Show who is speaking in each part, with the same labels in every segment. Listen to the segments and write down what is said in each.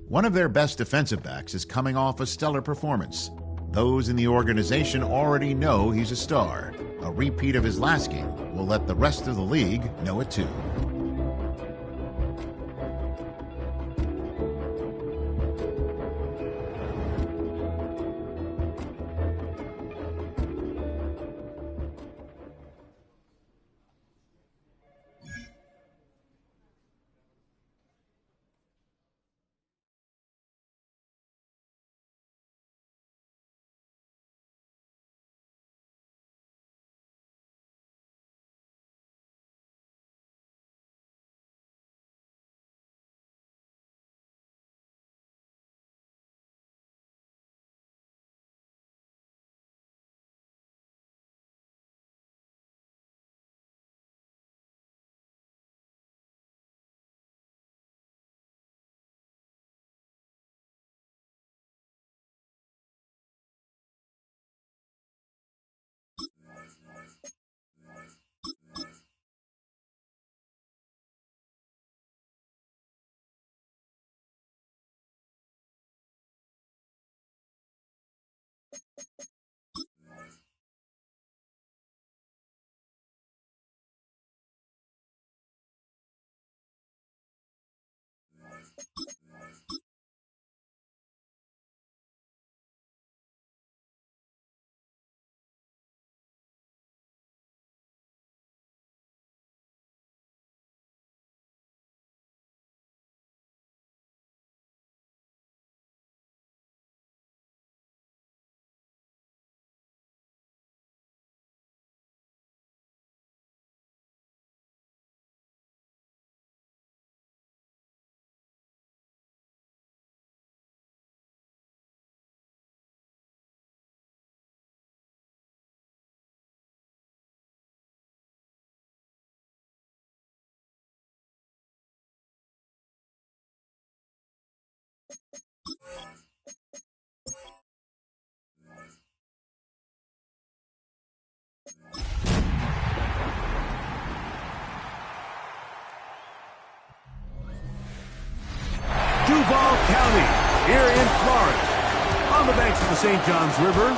Speaker 1: One of their best defensive backs is coming off a stellar performance. Those in the organization already know he's a star. A repeat of his last game will let the rest of the league know it too.
Speaker 2: Duval County, here in Florida. On the banks of the St. Johns River,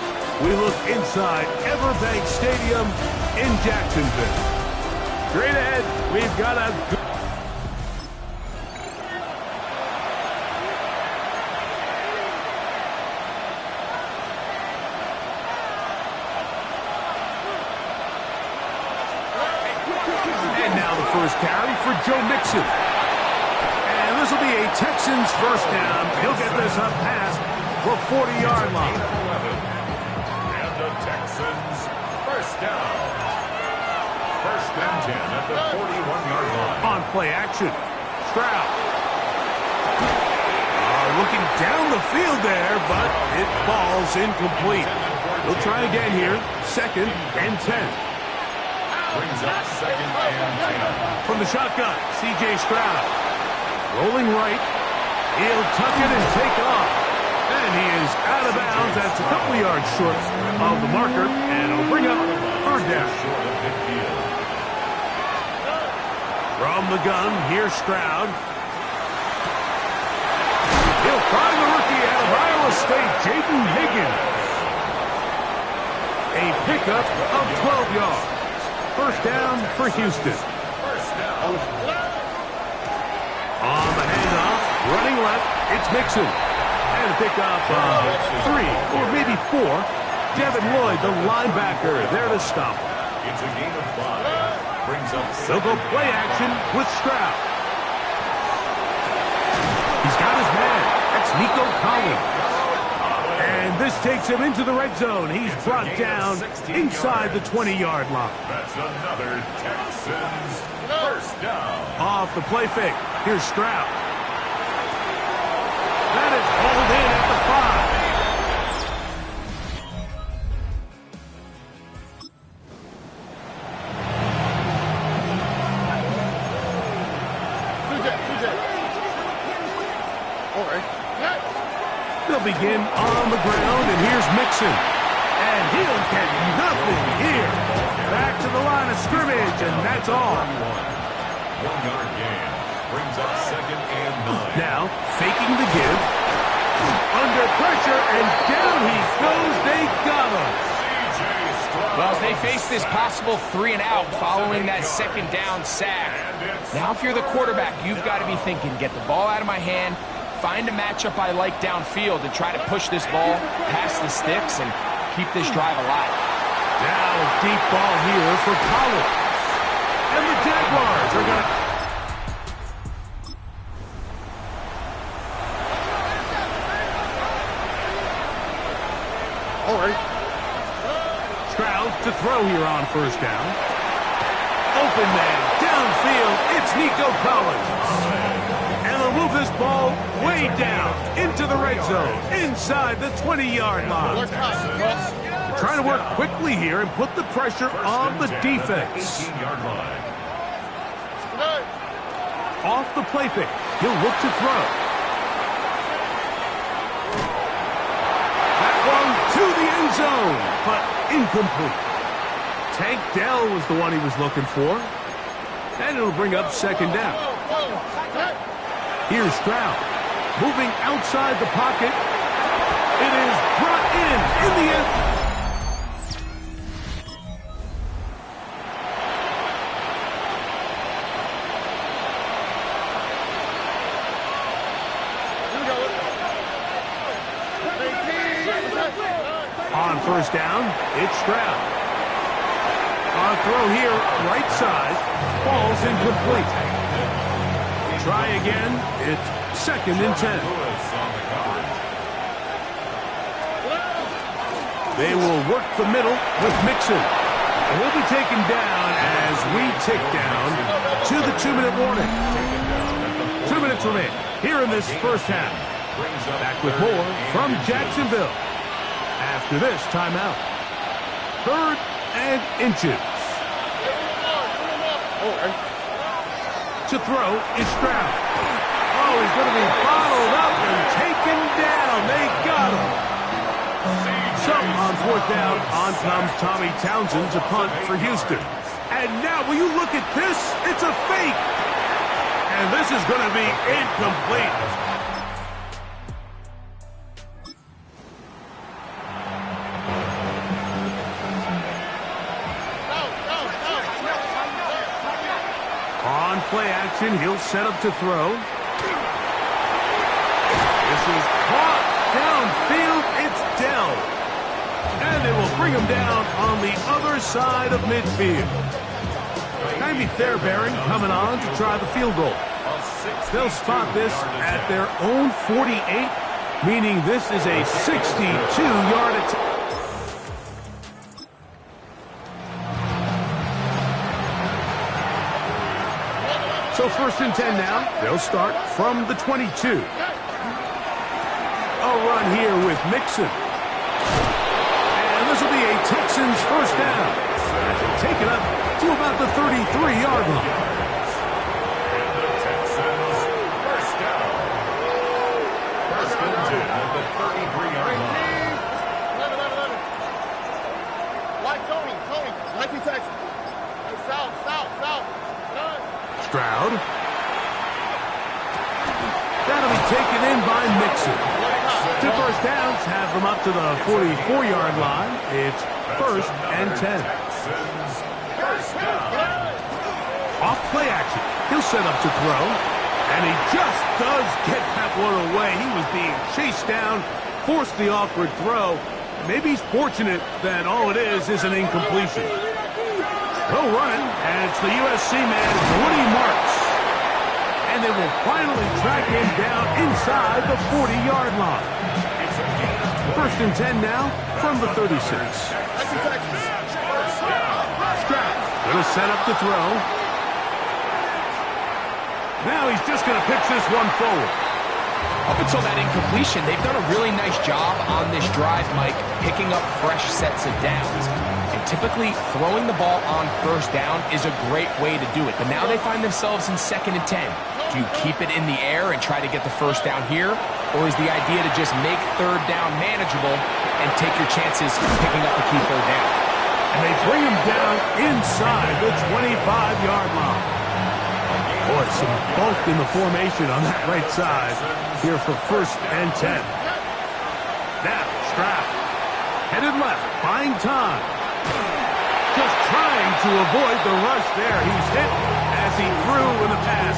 Speaker 2: we look inside Everbank Stadium in Jacksonville. Straight ahead, we've got a good... And now the first carry for Joe Mixon. This will be a Texans first down. He'll get this up past the 40-yard line.
Speaker 3: And the Texans first down. First and 10 at the 41-yard line.
Speaker 2: On play action, Stroud. Looking down the field there, but it falls incomplete. We'll try again here. Second and 10.
Speaker 3: Brings up second and 10.
Speaker 2: From the shotgun, C.J. Stroud. Rolling right, he'll tuck it and take off. And he is out of bounds. That's a couple yards short of the marker, and it'll bring up third down. From the gun, here's Stroud. He'll find the rookie out of Iowa State, Jaden Higgins. A pickup of 12 yards. First down for Houston.
Speaker 3: First down.
Speaker 2: On the handoff, running left, it's Mixon. And a pickup of 3 or maybe 4. Devin Lloyd, the linebacker, there to stop.
Speaker 3: It's a gain of 5. Brings up
Speaker 2: They'll go play action with Stroud. He's got his man. That's Nico Collins. And this takes him into the red zone. He's brought down inside the 20-yard line.
Speaker 3: That's another Texans first down.
Speaker 2: Off the play fake. Here's Stroud. That is hauled in at the 5.
Speaker 4: All right.
Speaker 2: They'll begin on the ground, and here's Mixon. And he'll get nothing here. Back to the line of scrimmage, and that's all.
Speaker 3: 1-yard gain. Brings up 2nd and 9.
Speaker 2: Now, faking the give. Under pressure, and down he goes. They got him.
Speaker 4: Well, as they face this possible 3 and out following that 2nd down sack. Now, if you're the quarterback, you've got to be thinking, get the ball out of my hand, find a matchup I like downfield, and try to push this ball past the sticks and keep this drive alive.
Speaker 2: Now, deep ball here for Collins. And the Jaguars are going to...
Speaker 5: All right.
Speaker 2: Stroud to throw here on 1st down. Open man, downfield, it's Nico Collins. And they'll move this ball way down into the red zone, inside the 20-yard line. They're trying to work quickly here and put the pressure on the defense.
Speaker 3: 18-yard line.
Speaker 2: Off the play fake, he'll look to throw. That one to the end zone, but incomplete. Tank Dell was the one he was looking for. And it'll bring up 2nd down. Here's Stroud. Moving outside the pocket. It is brought in the end. On 1st down, it's Stroud. On throw here, right side, falls incomplete. Try again, it's 2nd and 10. They will work the middle with Mixon. And we'll be taken down as we tick down to the 2-minute warning. 2 minutes remain here in this 1st half. Back with more from Jacksonville after this timeout. 3rd and inches. To throw is Stroud. Oh, he's going to be bottled up and taken down. They got him. So on 4th down, on comes Tommy Townsend to punt for Houston. And now, will you look at this? It's a fake. And this is going to be incomplete. On play action, he'll set up to throw. This is caught downfield. It's Dell. And they will bring him down on the other side of midfield. Jaime Fairbairn coming on to try the field goal. They'll spot this at their own 48, meaning this is a 62-yard attempt. So 1st and 10 now. They'll start from the 22. A run here with Mixon. And this will be a Texans 1st down. Take it up to about the 33-yard line.
Speaker 3: And the Texans 1st down. 1st and 10 at the 33-yard line.
Speaker 5: Like Tony. Like the Texans. South.
Speaker 2: Stroud. That'll be taken in by Mixon. 2 first downs have them up to the 44-yard line. It's 1st and 10. Off play action. He'll set up to throw. And he just does get that one away. He was being chased down, forced the awkward throw. Maybe he's fortunate that all it is an incompletion. They'll run it, and it's the USC man, Woody Marks. And they will finally track him down inside the 40-yard line. 1st and 10 now from the 36. Stroud going to set up to throw. Now he's just going to pitch this one forward.
Speaker 4: Up until that incompletion, they've done a really nice job on this drive, Mike, picking up fresh sets of downs. And typically, throwing the ball on 1st down is a great way to do it. But now they find themselves in 2nd and 10. Do you keep it in the air and try to get the 1st down here? Or is the idea to just make 3rd down manageable and take your chances picking up the key 3rd down?
Speaker 2: And they bring him down inside the 25-yard line. Boy, some bulk in the formation on that right side here for 1st and 10. Now, Stroud. Headed left, buying time. Just trying to avoid the rush there. He's hit as he threw, and the pass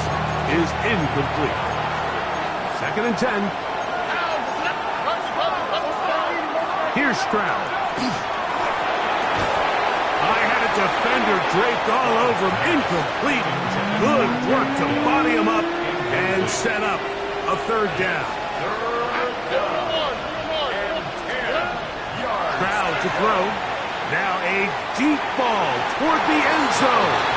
Speaker 2: is incomplete. 2nd and 10. Here's Stroud. I had a defender draped all over him. Incomplete. Good work to body him up and set up a 3rd down. Stroud to throw. Now a deep ball toward the end zone.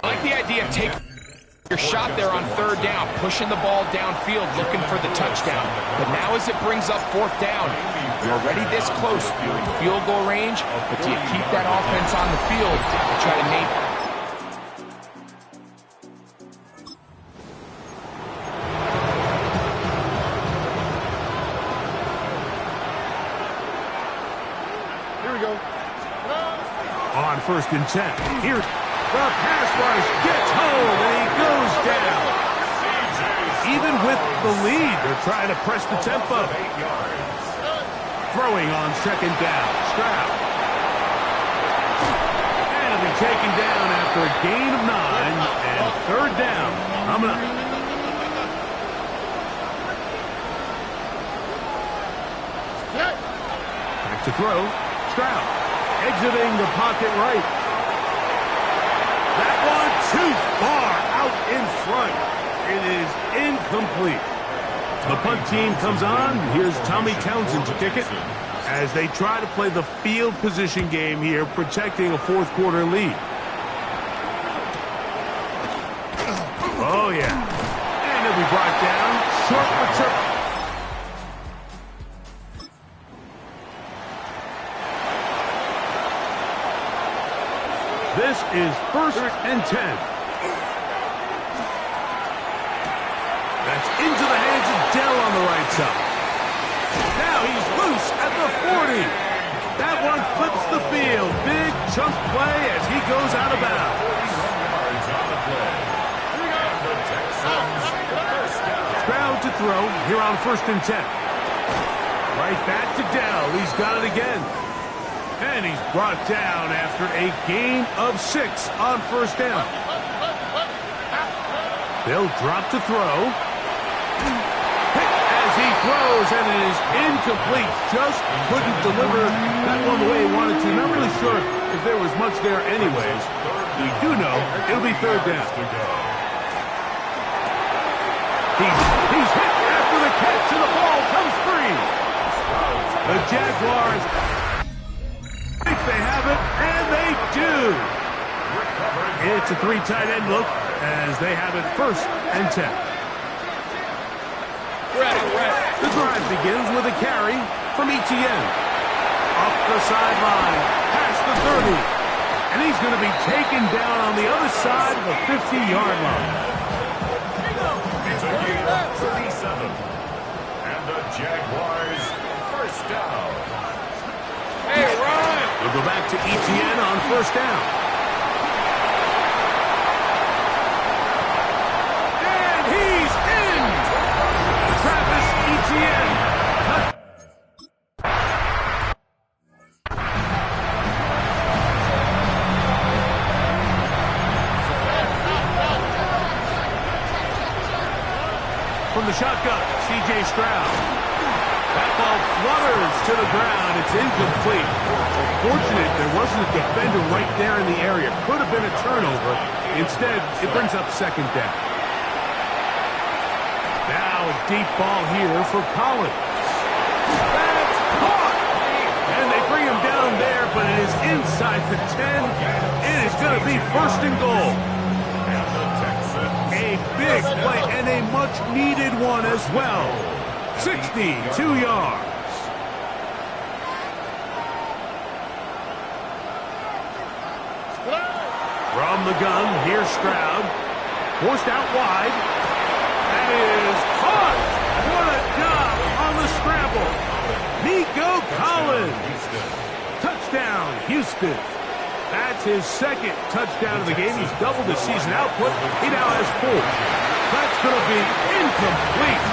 Speaker 4: I like the idea of taking your shot there on 3rd down, pushing the ball downfield, looking for the touchdown. But now as it brings up 4th down, you're already this close. You're in field goal range, but do you keep that offense on the field and try to make...
Speaker 5: Here we go.
Speaker 2: On 1st and 10. Here's the pass rush, gets home, and he goes down. Even with the lead, they're trying to press the tempo. Throwing on 2nd down. Stroud. And he'll be taken down after a gain of 9 and 3rd down. Coming up. Back to throw. Stroud. Exiting the pocket right. That one too far out in front. It is incomplete. The punt team comes on. Here's Tommy Townsend to kick it as they try to play the field position game here, protecting a 4th quarter lead. Oh, yeah. And it'll be brought down. Short return. This is 1st and 10. That's into the hands of Dell on the right side. Now he's loose at the 40. That one flips the field. Big chunk play as he goes out of bounds. Stroud to throw here on 1st and 10. Right back to Dell. He's got it again. And he's brought down after a gain of 6 on 1st down. They'll drop to throw. Pick as he throws, and it is incomplete. Just couldn't deliver that one the way he wanted to. Not really sure if there was much there anyways. We do know it'll be 3rd down. He's hit after the catch, and the ball comes free. The Jaguars... they have it, and they do. It's a 3 tight end look as they have it 1st and 10. The drive begins with a carry from Etienne. Up the sideline, past the 30. And he's going to be taken down on the other side of the 50-yard line.
Speaker 3: It's a gain of 37. And the Jaguars 1st down.
Speaker 4: Hey, Ron!
Speaker 2: We'll go back to Etienne on 1st down. And he's in! Travis Etienne. From the shotgun, C.J. Stroud. That ball flutters to the ground. It's incomplete. Fortunate there wasn't a defender right there in the area. Could have been a turnover. Instead, it brings up 2nd down. Now a deep ball here for Collins. That's caught! him down there, but it is inside the 10. It is going to be first and goal.
Speaker 3: And the Texans.
Speaker 2: A big play and a much-needed one as well. 62 yards. From the gun, here's Stroud. Forced out wide. That is caught. What a job on the scramble. Nico Collins. Touchdown, Houston. That's his second touchdown of the game. He's doubled his season output. He now has 4. That's going to be incomplete.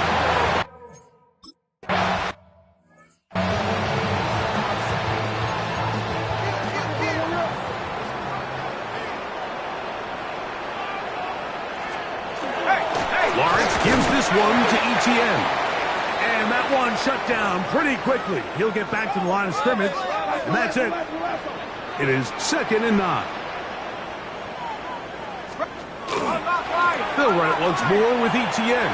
Speaker 2: Lawrence gives this one to ETN. And that one shut down pretty quickly. He'll get back to the line of scrimmage. And that's it. It is 2nd and 9. They'll run it once more with ETN.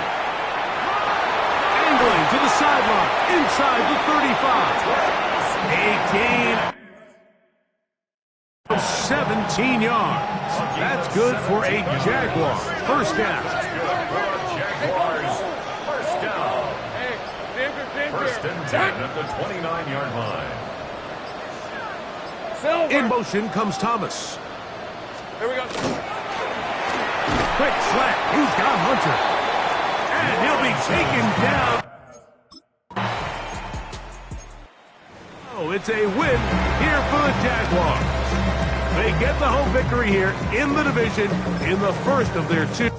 Speaker 2: Angling to the sideline. Inside the 35. A gain of 17 yards. That's good for a Jaguar. First down.
Speaker 3: Jaguars. First down. First and 10 at the 29-yard line.
Speaker 2: In motion comes Thomas.
Speaker 5: Here we go.
Speaker 2: Quick slant. He's got Hunter. And he'll be taken down. Oh, it's a win here for the Jaguars. They get the home victory here in the division in the first of their 2.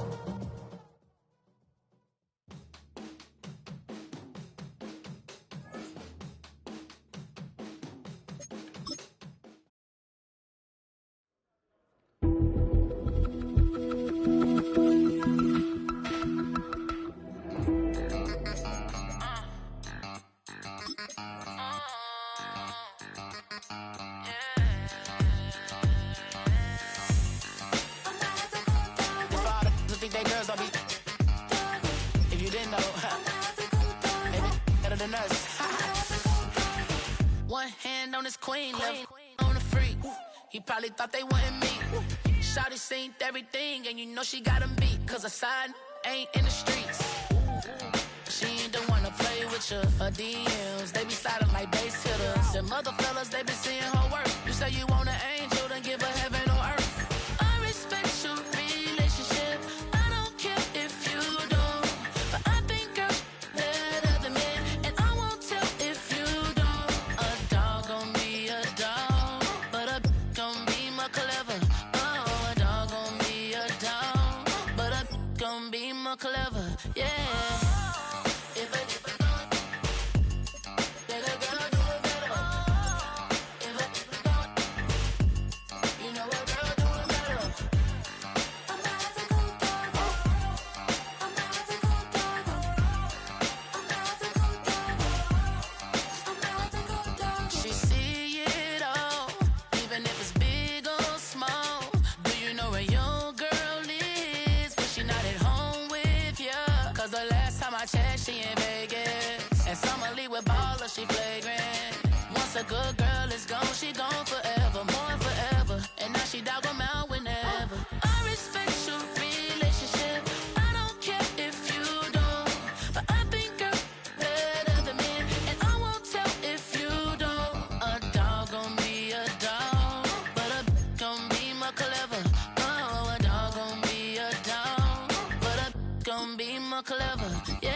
Speaker 6: One hand on his queen, left on the freak. He probably thought they wanted me. Shawty seen everything, and you know she got him beat. Cause her side ain't in the streets. She ain't the one to play with you. Her DMs, they be silent like base hitters. Them other fellas, they be seeing her work. You say you want an angel, then give her heaven on earth. I respect your relationship. I don't care if you don't. But I think girl better than men. And I won't tell if you don't. A dog gon' be a dog. But a gon' be more clever. Oh, a dog gon' be a dog. But a gon' be more clever. Yeah. She in Vegas, and Summer Lee with baller, she flagrant. Once a good girl is gone, she gone forever, more forever. And now she dog 'em out whenever. I respect your relationship. I don't care if you don't, but I think girl better than men, and I won't tell if you don't. A dog gon' be a dog, but a gon' be more clever. Oh, a dog gon' be a dog, but a gon' be more clever. Yeah.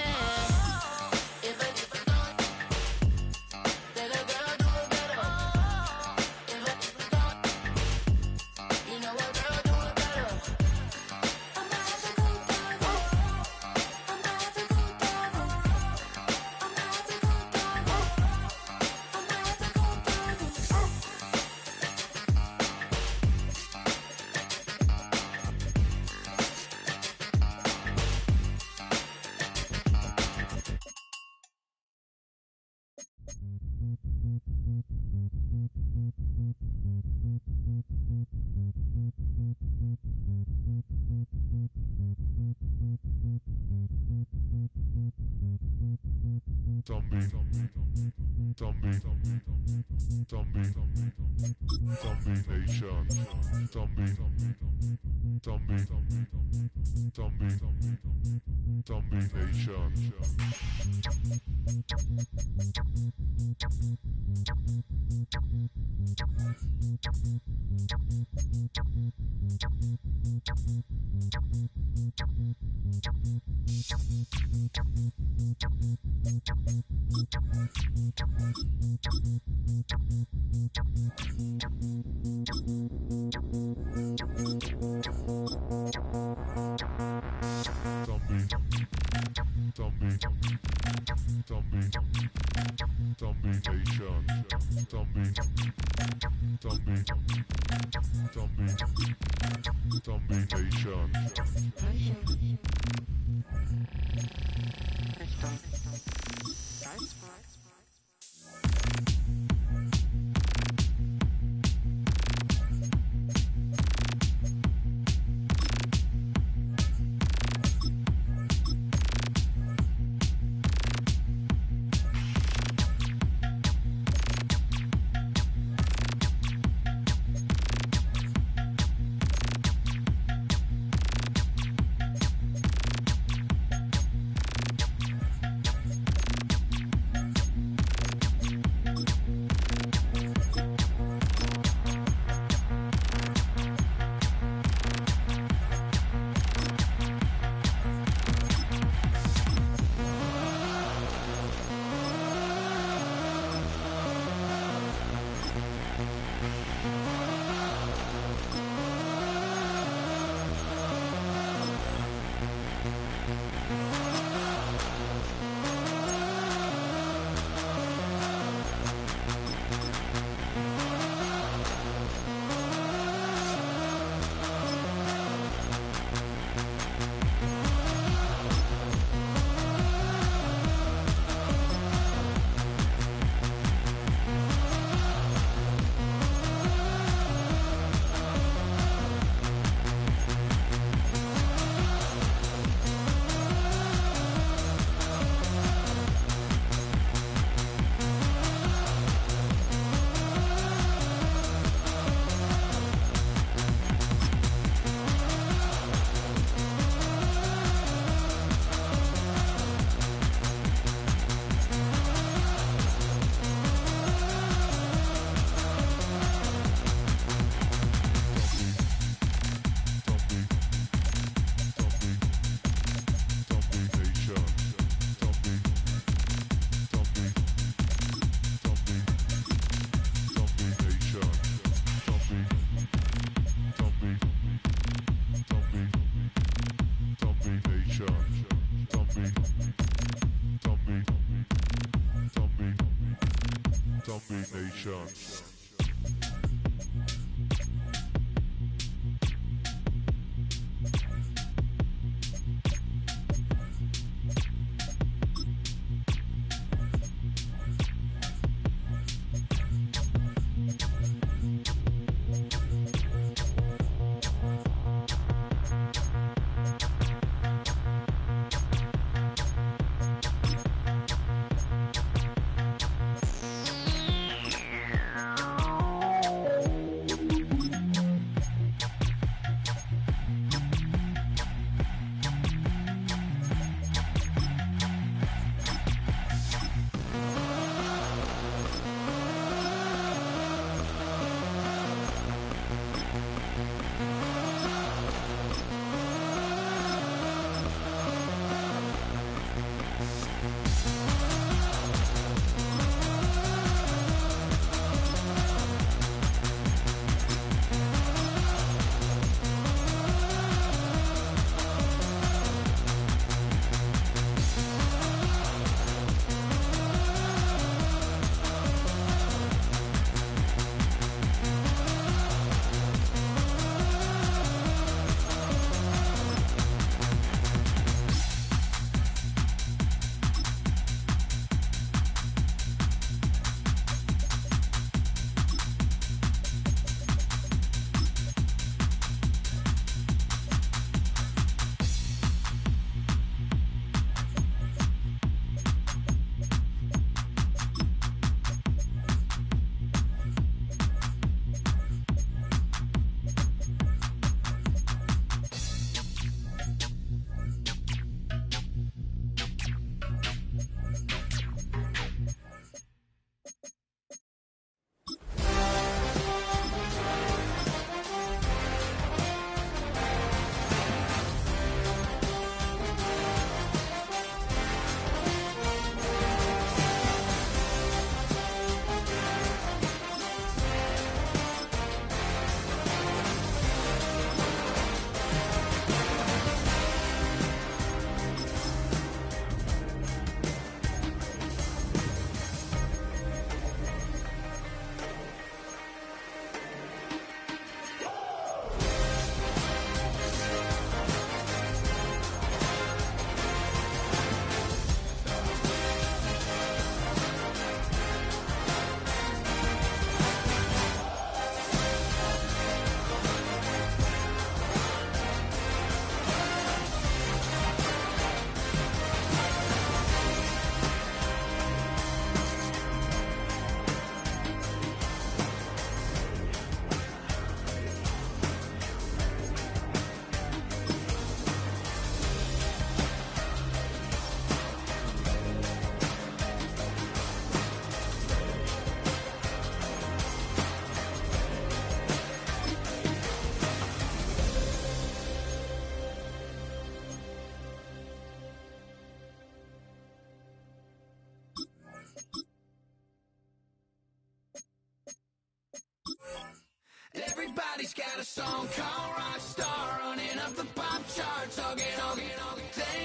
Speaker 6: song called Rockstar, running up the pop charts, all they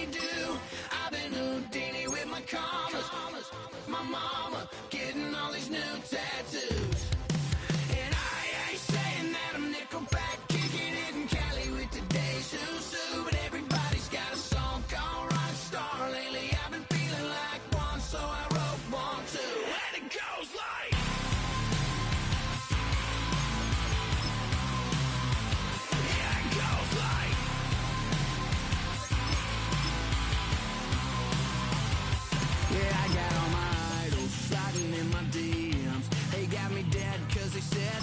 Speaker 6: do. I've been Houdini with my commas, my mama getting all these new tattoos. And I ain't saying that I'm Nickelback, kicking it in Cali with today's Susu, but everybody's got a song called Rockstar. Lately I've been feeling like one, so I wrote one too. And it goes like, yeah, it goes like, yeah, I got all my idols sliding in my DMs. They got me dead cause they said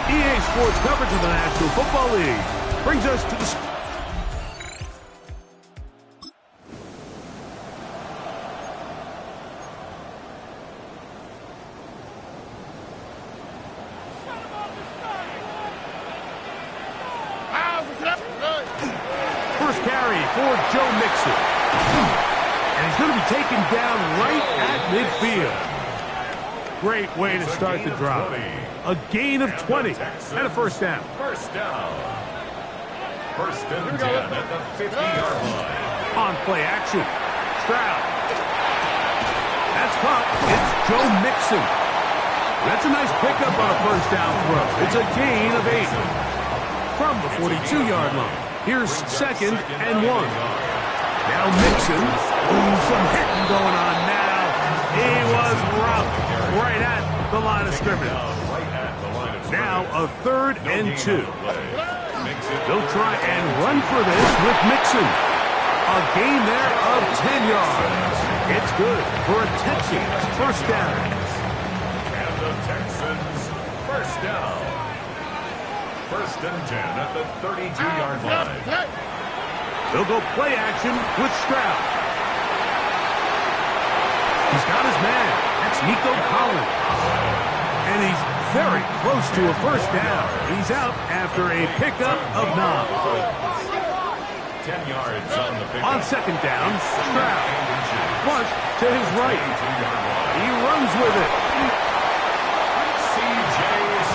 Speaker 2: EA Sports coverage of the National Football League brings us to the... First carry for Joe Mixon. And he's going to be taken down right at midfield. Great way to start the drive. A gain of 20 and a first down.
Speaker 3: First down. First and 10 at the 50-yard line.
Speaker 2: On play action. Stroud. That's caught. It's Joe Mixon. That's a nice pickup on a first down throw. It's a gain of 8. From the 42-yard line. Here's second and 1. Now Mixon. Ooh, some hitting going on now. He was rough right at the line of scrimmage. Now a third and 2. They'll try and run for this with Mixon. A gain there of 10 yards. It's good for a Texans first down.
Speaker 3: And the Texans first down. First and 10 at the 32-yard line.
Speaker 2: They'll go play action with Stroud. He's got his man. That's Nico Collins. And he's very close to a first down. He's out after a pickup of 9.
Speaker 3: 10 yards on the pickup.
Speaker 2: On second down, Stroud. Flush to his right. He runs with it.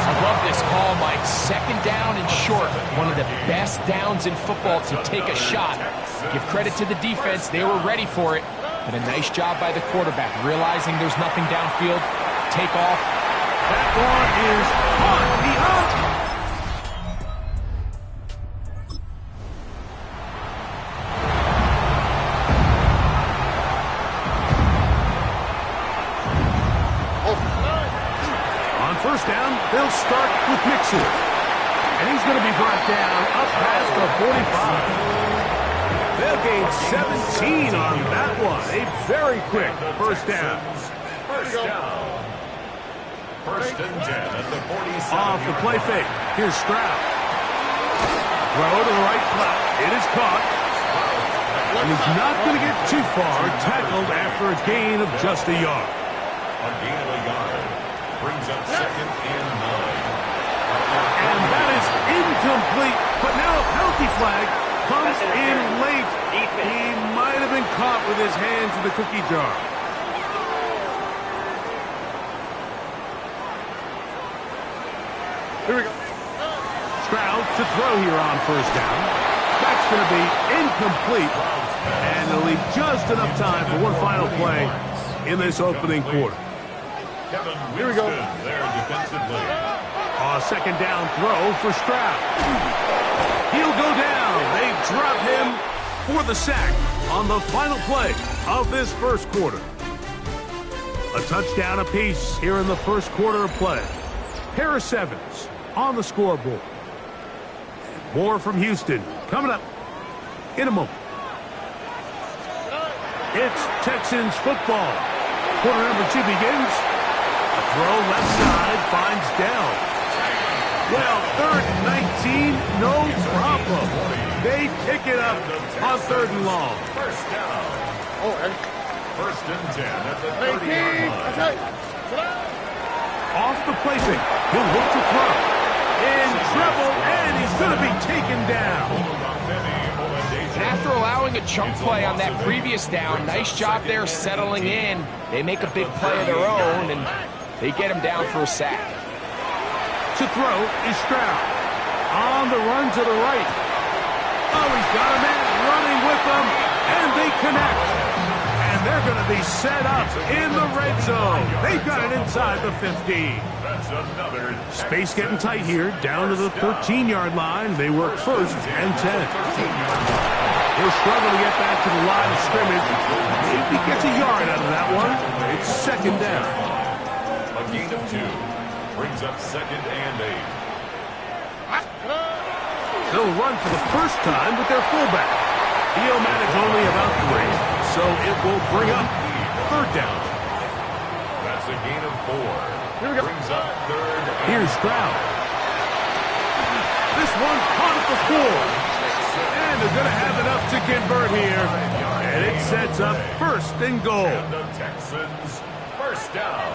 Speaker 4: I love this call, Mike. Second down and short. One of the best downs in football to take a shot. Give credit to the defense. They were ready for it. But a nice job by the quarterback, realizing there's nothing downfield. Take off.
Speaker 2: That one is on the up. On first down, they'll start with Mixon. And he's going to be brought down up past the 45. They'll gain 17 on that one. A very quick first down.
Speaker 3: First down. First and 10 at the 47.
Speaker 2: Off the play fake. Here's Stroud. Throw to the right flat. It is caught. And he's not going to get too far. Tackled after a gain of just a yard.
Speaker 3: A gain of a yard. Brings up second and 9.
Speaker 2: And that is incomplete. But now a penalty flag comes in late. He might have been caught with his hands in the cookie jar. Here we go. Stroud to throw here on first down. That's going to be incomplete. And they'll leave just enough time for one final play in this opening quarter.
Speaker 3: Here we go. There defensively.
Speaker 2: Second down throw for Stroud. He'll go down. They drop him for the sack on the final play of this first quarter. A touchdown apiece here in the first quarter of play. Harris Evans on the scoreboard. More from Houston coming up in a moment. It's Texans football. Quarter number 2 begins. A throw left side finds Dell. Well, third and 19, no problem. They pick it up on third and long.
Speaker 3: First down. First and 10 at the 30-yard line.
Speaker 2: Off the play fake. He'll look to throw. In trouble, and he's going to be taken down.
Speaker 4: Half after allowing a chunk play on that previous down, nice job there settling in. They make a big play of their own, and they get him down for a sack.
Speaker 2: To throw is Stroud. On the run to the right. Oh, he's got a man running with them, and they connect. And they're going to be set up in the red zone. They've got it inside the 15.
Speaker 3: That's another.
Speaker 2: Space getting tight here, down to the 13-yard line. They work first and 10. He'll struggle to get back to the line of scrimmage. If he gets a yard out of that one, it's second down.
Speaker 3: A gain of 2 brings up 2nd and 8.
Speaker 2: They'll run for the first time with their fullback. He'll manage only about 3, so it will bring up 3rd down.
Speaker 3: That's a gain of 4. Brings up 3rd.
Speaker 2: Here's Stroud. This one caught at the 4. And they're going to have enough to convert here. And it sets up 1st and goal.
Speaker 3: And the Texans first down.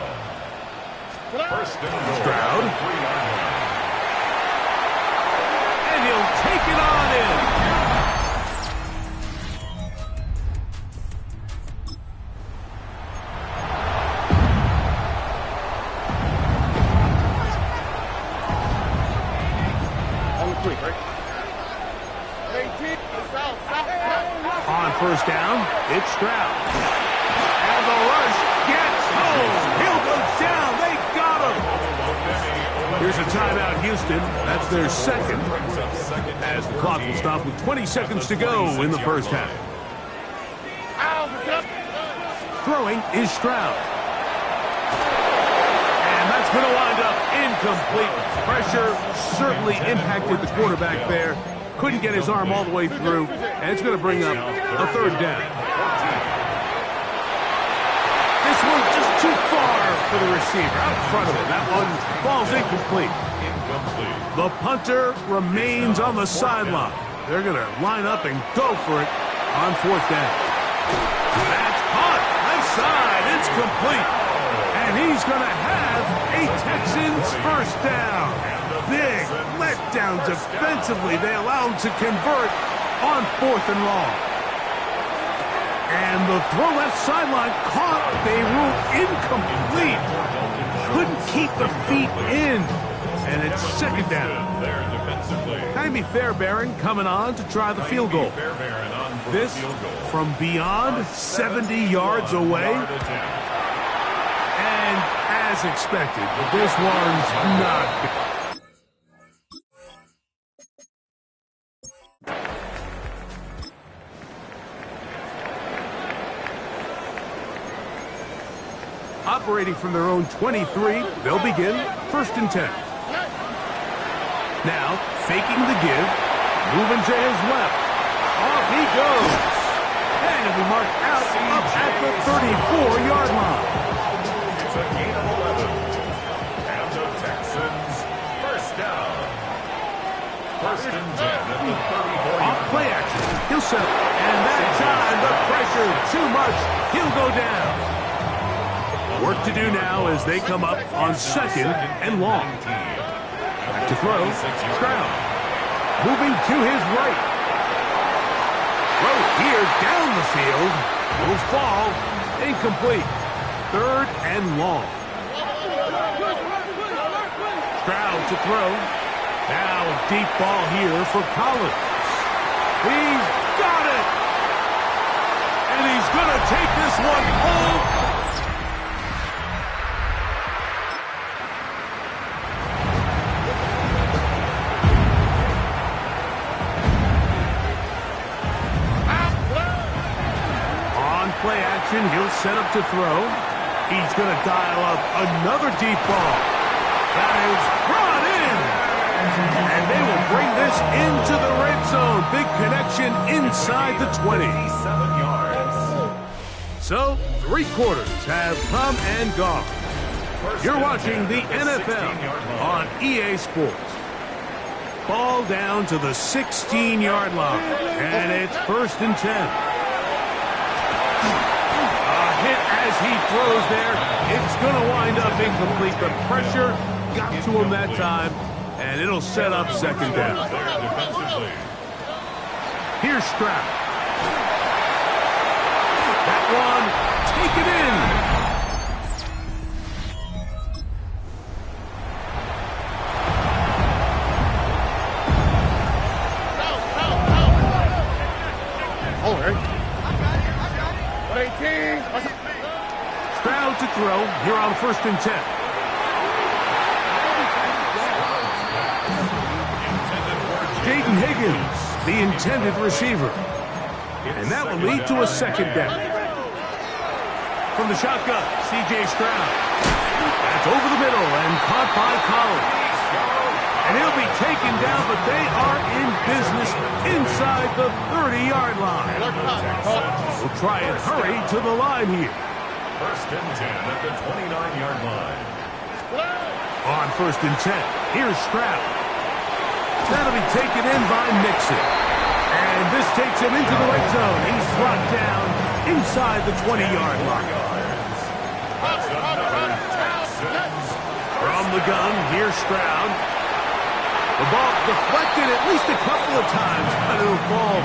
Speaker 3: 1st and goal.
Speaker 2: Stroud.
Speaker 3: 3-yard line.
Speaker 2: And he'll take it on in. On first down, it's Stroud. And the rush gets home. He'll go down. They got him. Here's a timeout, Houston. That's their 2nd. As the clock will stop with 20 seconds to go in the first half. Throwing is Stroud. And that's going to wind up incomplete. Pressure certainly impacted the quarterback there. Couldn't get his arm all the way through, and it's going to bring up a 3rd down. This one just too far for the receiver, out in front of it. That one falls incomplete. The punter remains on the sideline. They're going to line up and go for it on 4th down. That's caught. Left side. It's complete. And he's going to have a Texans first down. Big letdown defensively. They allow him to convert on 4th and long. And the throw left sideline caught. They ruled incomplete. Couldn't keep the feet in. And it's 2nd down. Jaime Fairbairn coming on to try the field goal. This from beyond 70 yards away. And as expected, this one's not good. Operating from their own 23, they'll begin 1st and 10. Now, faking the give, moving to his left. Off he goes. And he'll be marked out up at the 34-yard line.
Speaker 3: It's a gain of 11. And the Texans first down. 1st and 10 at the 34.
Speaker 2: Off play action. He'll settle. And that time, the pressure too much. He'll go down. Work to do now as they come up on 2nd and long. Back to throw. Stroud. Moving to his right. Throw here down the field. Will fall. Incomplete. 3rd and long. Stroud to throw. Now a deep ball here for Collins. He's got it. And he's going to take this one home. Play action, he'll set up to throw. He's going to dial up another deep ball. That is brought in. And they will bring this into the red zone. Big connection inside the 20.
Speaker 3: 7 yards.
Speaker 2: So, 3 quarters have come and gone. You're watching the NFL on EA Sports. Ball down to the 16-yard line. And it's 1st and 10. As he throws there, it's going to wind up incomplete. The pressure got to him that time, and it'll set up 2nd down. Here's Stroud. That one, take it in. Stroud to throw here on 1st and 10. Jaden Higgins, the intended receiver. And that will lead to a 2nd down. From the shotgun, C.J. Stroud. That's over the middle and caught by Collins. And he'll be taken down, but they are in business inside the 30-yard line. We'll try and hurry to the line here.
Speaker 3: 1st and 10 at the 29-yard line.
Speaker 2: On 1st and 10, here's Stroud. That'll be taken in by Mixon. And this takes him into the red zone. He's brought down inside the 20-yard line. From the gun, here's Stroud. The ball deflected at least a couple of times, but it'll fall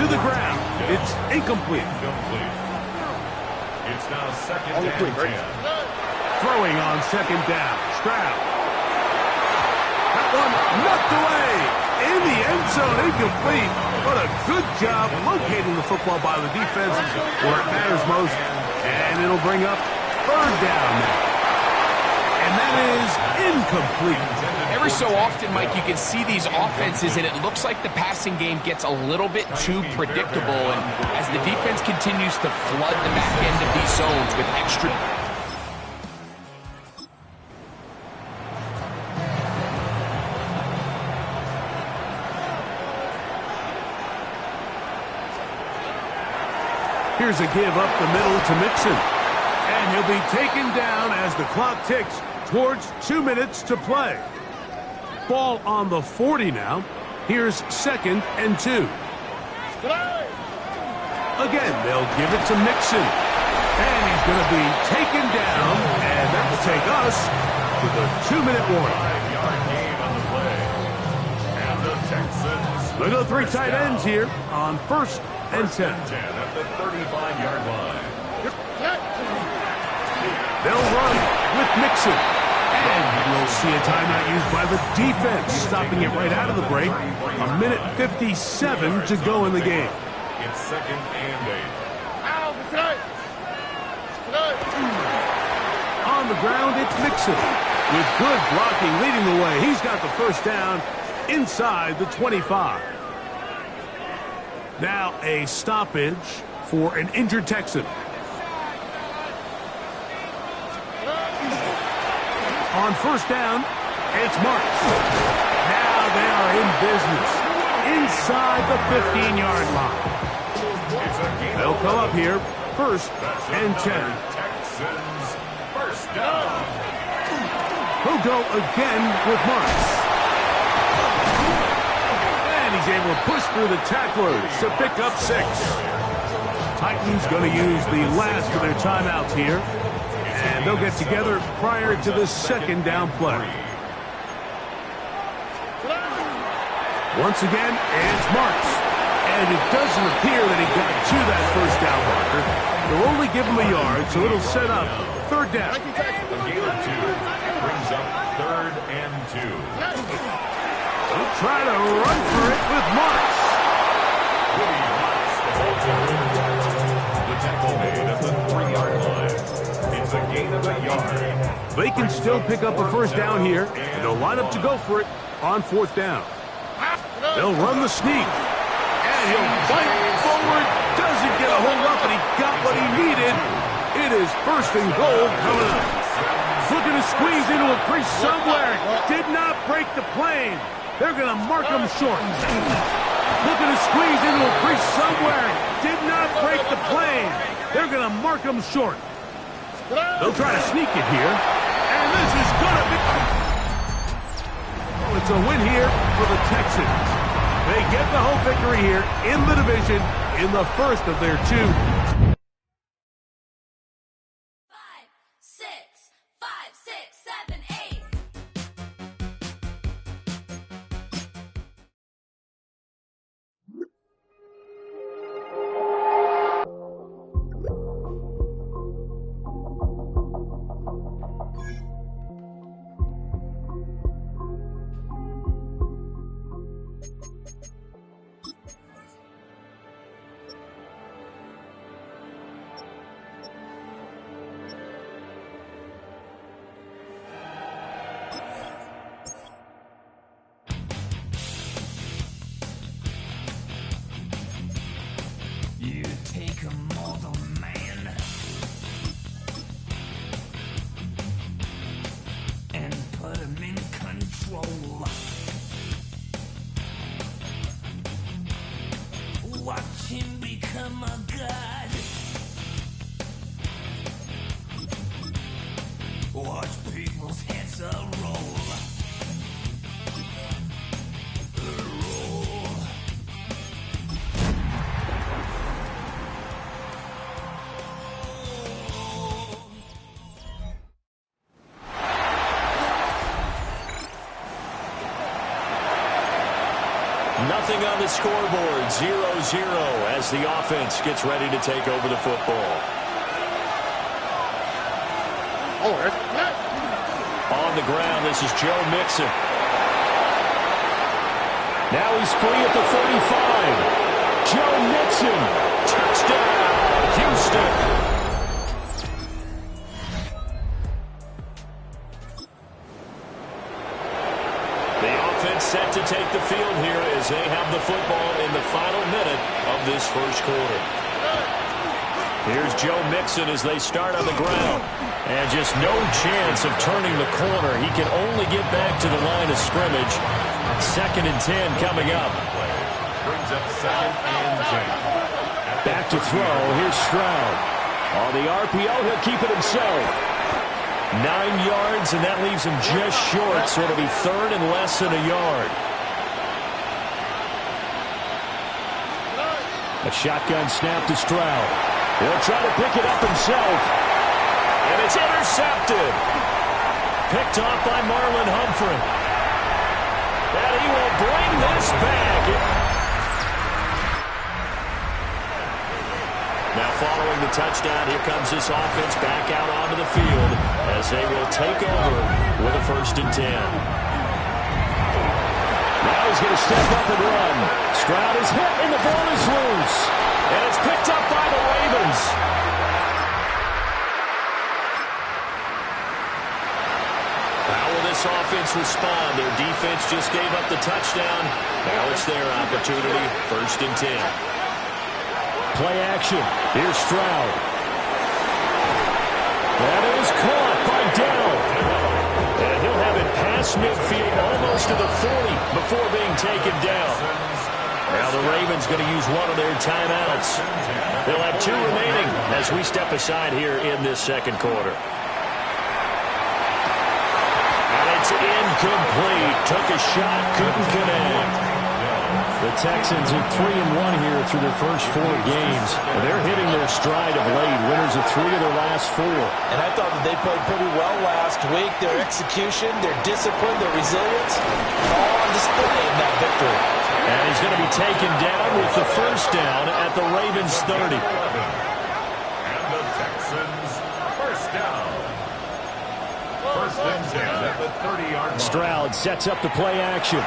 Speaker 2: to the ground. It's incomplete.
Speaker 3: It's now 2nd and 10.
Speaker 2: Throwing on 2nd down. Stroud. That one knocked away. In the end zone, incomplete. But a good job locating the football by the defense where it matters most. And it'll bring up 3rd down now. And that is incomplete.
Speaker 4: Every so often, Mike, you can see these offenses, and it looks like the passing game gets a little bit too predictable. And as the defense continues to flood the back end of these zones with extra...
Speaker 2: Here's a give up the middle to Mixon. And he'll be taken down as the clock ticks towards 2 minutes to play. Ball on the 40 now. Here's 2nd and 2. Again, they'll give it to Mixon. And he's going to be taken down. And that will take us to the 2-minute warning.
Speaker 3: 5-yard gain on the play. And the Texans.
Speaker 2: Look at the 3 tight ends here on 1st and 10.
Speaker 3: 10 at the 35-yard line.
Speaker 2: They'll run with Mixon. And we'll see a timeout used by the defense, stopping it right out of the break. 1:57 to go in the game.
Speaker 3: It's 2nd and 8.
Speaker 2: On the ground, it's Mixon. With good blocking leading the way. He's got the 1st down inside the 25. Now a stoppage for an injured Texan. On 1st down, it's Marks. Now they are in business inside the 15-yard line. They'll come up here 1st and 10.
Speaker 3: Texans 1st down.
Speaker 2: He'll go again with Marks. And he's able to push through the tacklers to pick up 6. Titans going to use the last of their timeouts here. And they'll get together prior to the 2nd down play. Once again, it's Marks. And it doesn't appear that he got to that 1st down marker. They'll only give him a yard, so it'll set up 3rd down.
Speaker 3: A gain of 2 brings up 3rd and 2.
Speaker 2: They'll try to run for it with Marks.
Speaker 3: The tackle made at the 3-yard line. It's a gain of a yard.
Speaker 2: They can still pick up a 1st down here, and they'll line up to go for it on 4th down. They'll run the sneak. And he'll fight forward. Doesn't get a hold up, and he got what he needed. It is 1st and goal coming up. Looking to squeeze into a crease somewhere. Did not break the plane. They're going to mark him short. Looking to squeeze into a crease somewhere. Did not break the plane. They're going to mark him short. They'll try to sneak it here. And this is going to be... Oh, it's a win here for the Texans. They get the home victory here in the division in the 1st of their 2.
Speaker 7: 5, 6, 5, 6, 7, 8.
Speaker 6: him more the man and put him in control. Watch him become a god. Watch people's heads roll.
Speaker 8: Nothing on the scoreboard, 0-0 as the offense gets ready to take over the football. On the ground, this is Joe Mixon. Now he's free at the 35. Joe Mixon, touchdown, Houston. Set to take the field here as they have the football in the final minute of this first quarter. Here's Joe Mixon as they start on the ground. And just no chance of turning the corner. He can only get back to the line of scrimmage. 2nd and 10 coming up.
Speaker 3: Brings up 2nd and 10.
Speaker 8: Back to throw. Here's Stroud. On the RPO, he'll keep it himself. 9 yards, and that leaves him just short, so it'll be 3rd and less than a yard. A shotgun snap to Stroud. He'll try to pick it up himself. And it's intercepted. Picked off by Marlon Humphrey. And he will bring this back. Now following the touchdown, here comes this offense back out onto the field as they will take over with a 1st and 10. Now he's going to step up and run. Stroud is hit and the ball is loose. And it's picked up by the Ravens. How will this offense respond? Their defense just gave up the touchdown. Now it's their opportunity, 1st and 10. Play action. Here's Stroud. That is caught by Dell. And he'll have it past midfield almost to the 40 before being taken down. Now the Ravens going to use one of their timeouts. They'll have 2 remaining as we step aside here in this 2nd quarter. And it's incomplete. Took a shot, couldn't connect. The Texans are 3-1 here through their first 4 games. They're hitting their stride of late, winners of 3 of their last 4.
Speaker 9: And I thought that they played pretty well last week. Their execution, their discipline, their resilience, all on display in that victory.
Speaker 8: And he's going to be taken down with the 1st down at the Ravens 30.
Speaker 3: And the Texans, 1st down. 1st and 10 at the 30-yard line.
Speaker 8: Stroud sets up the play action.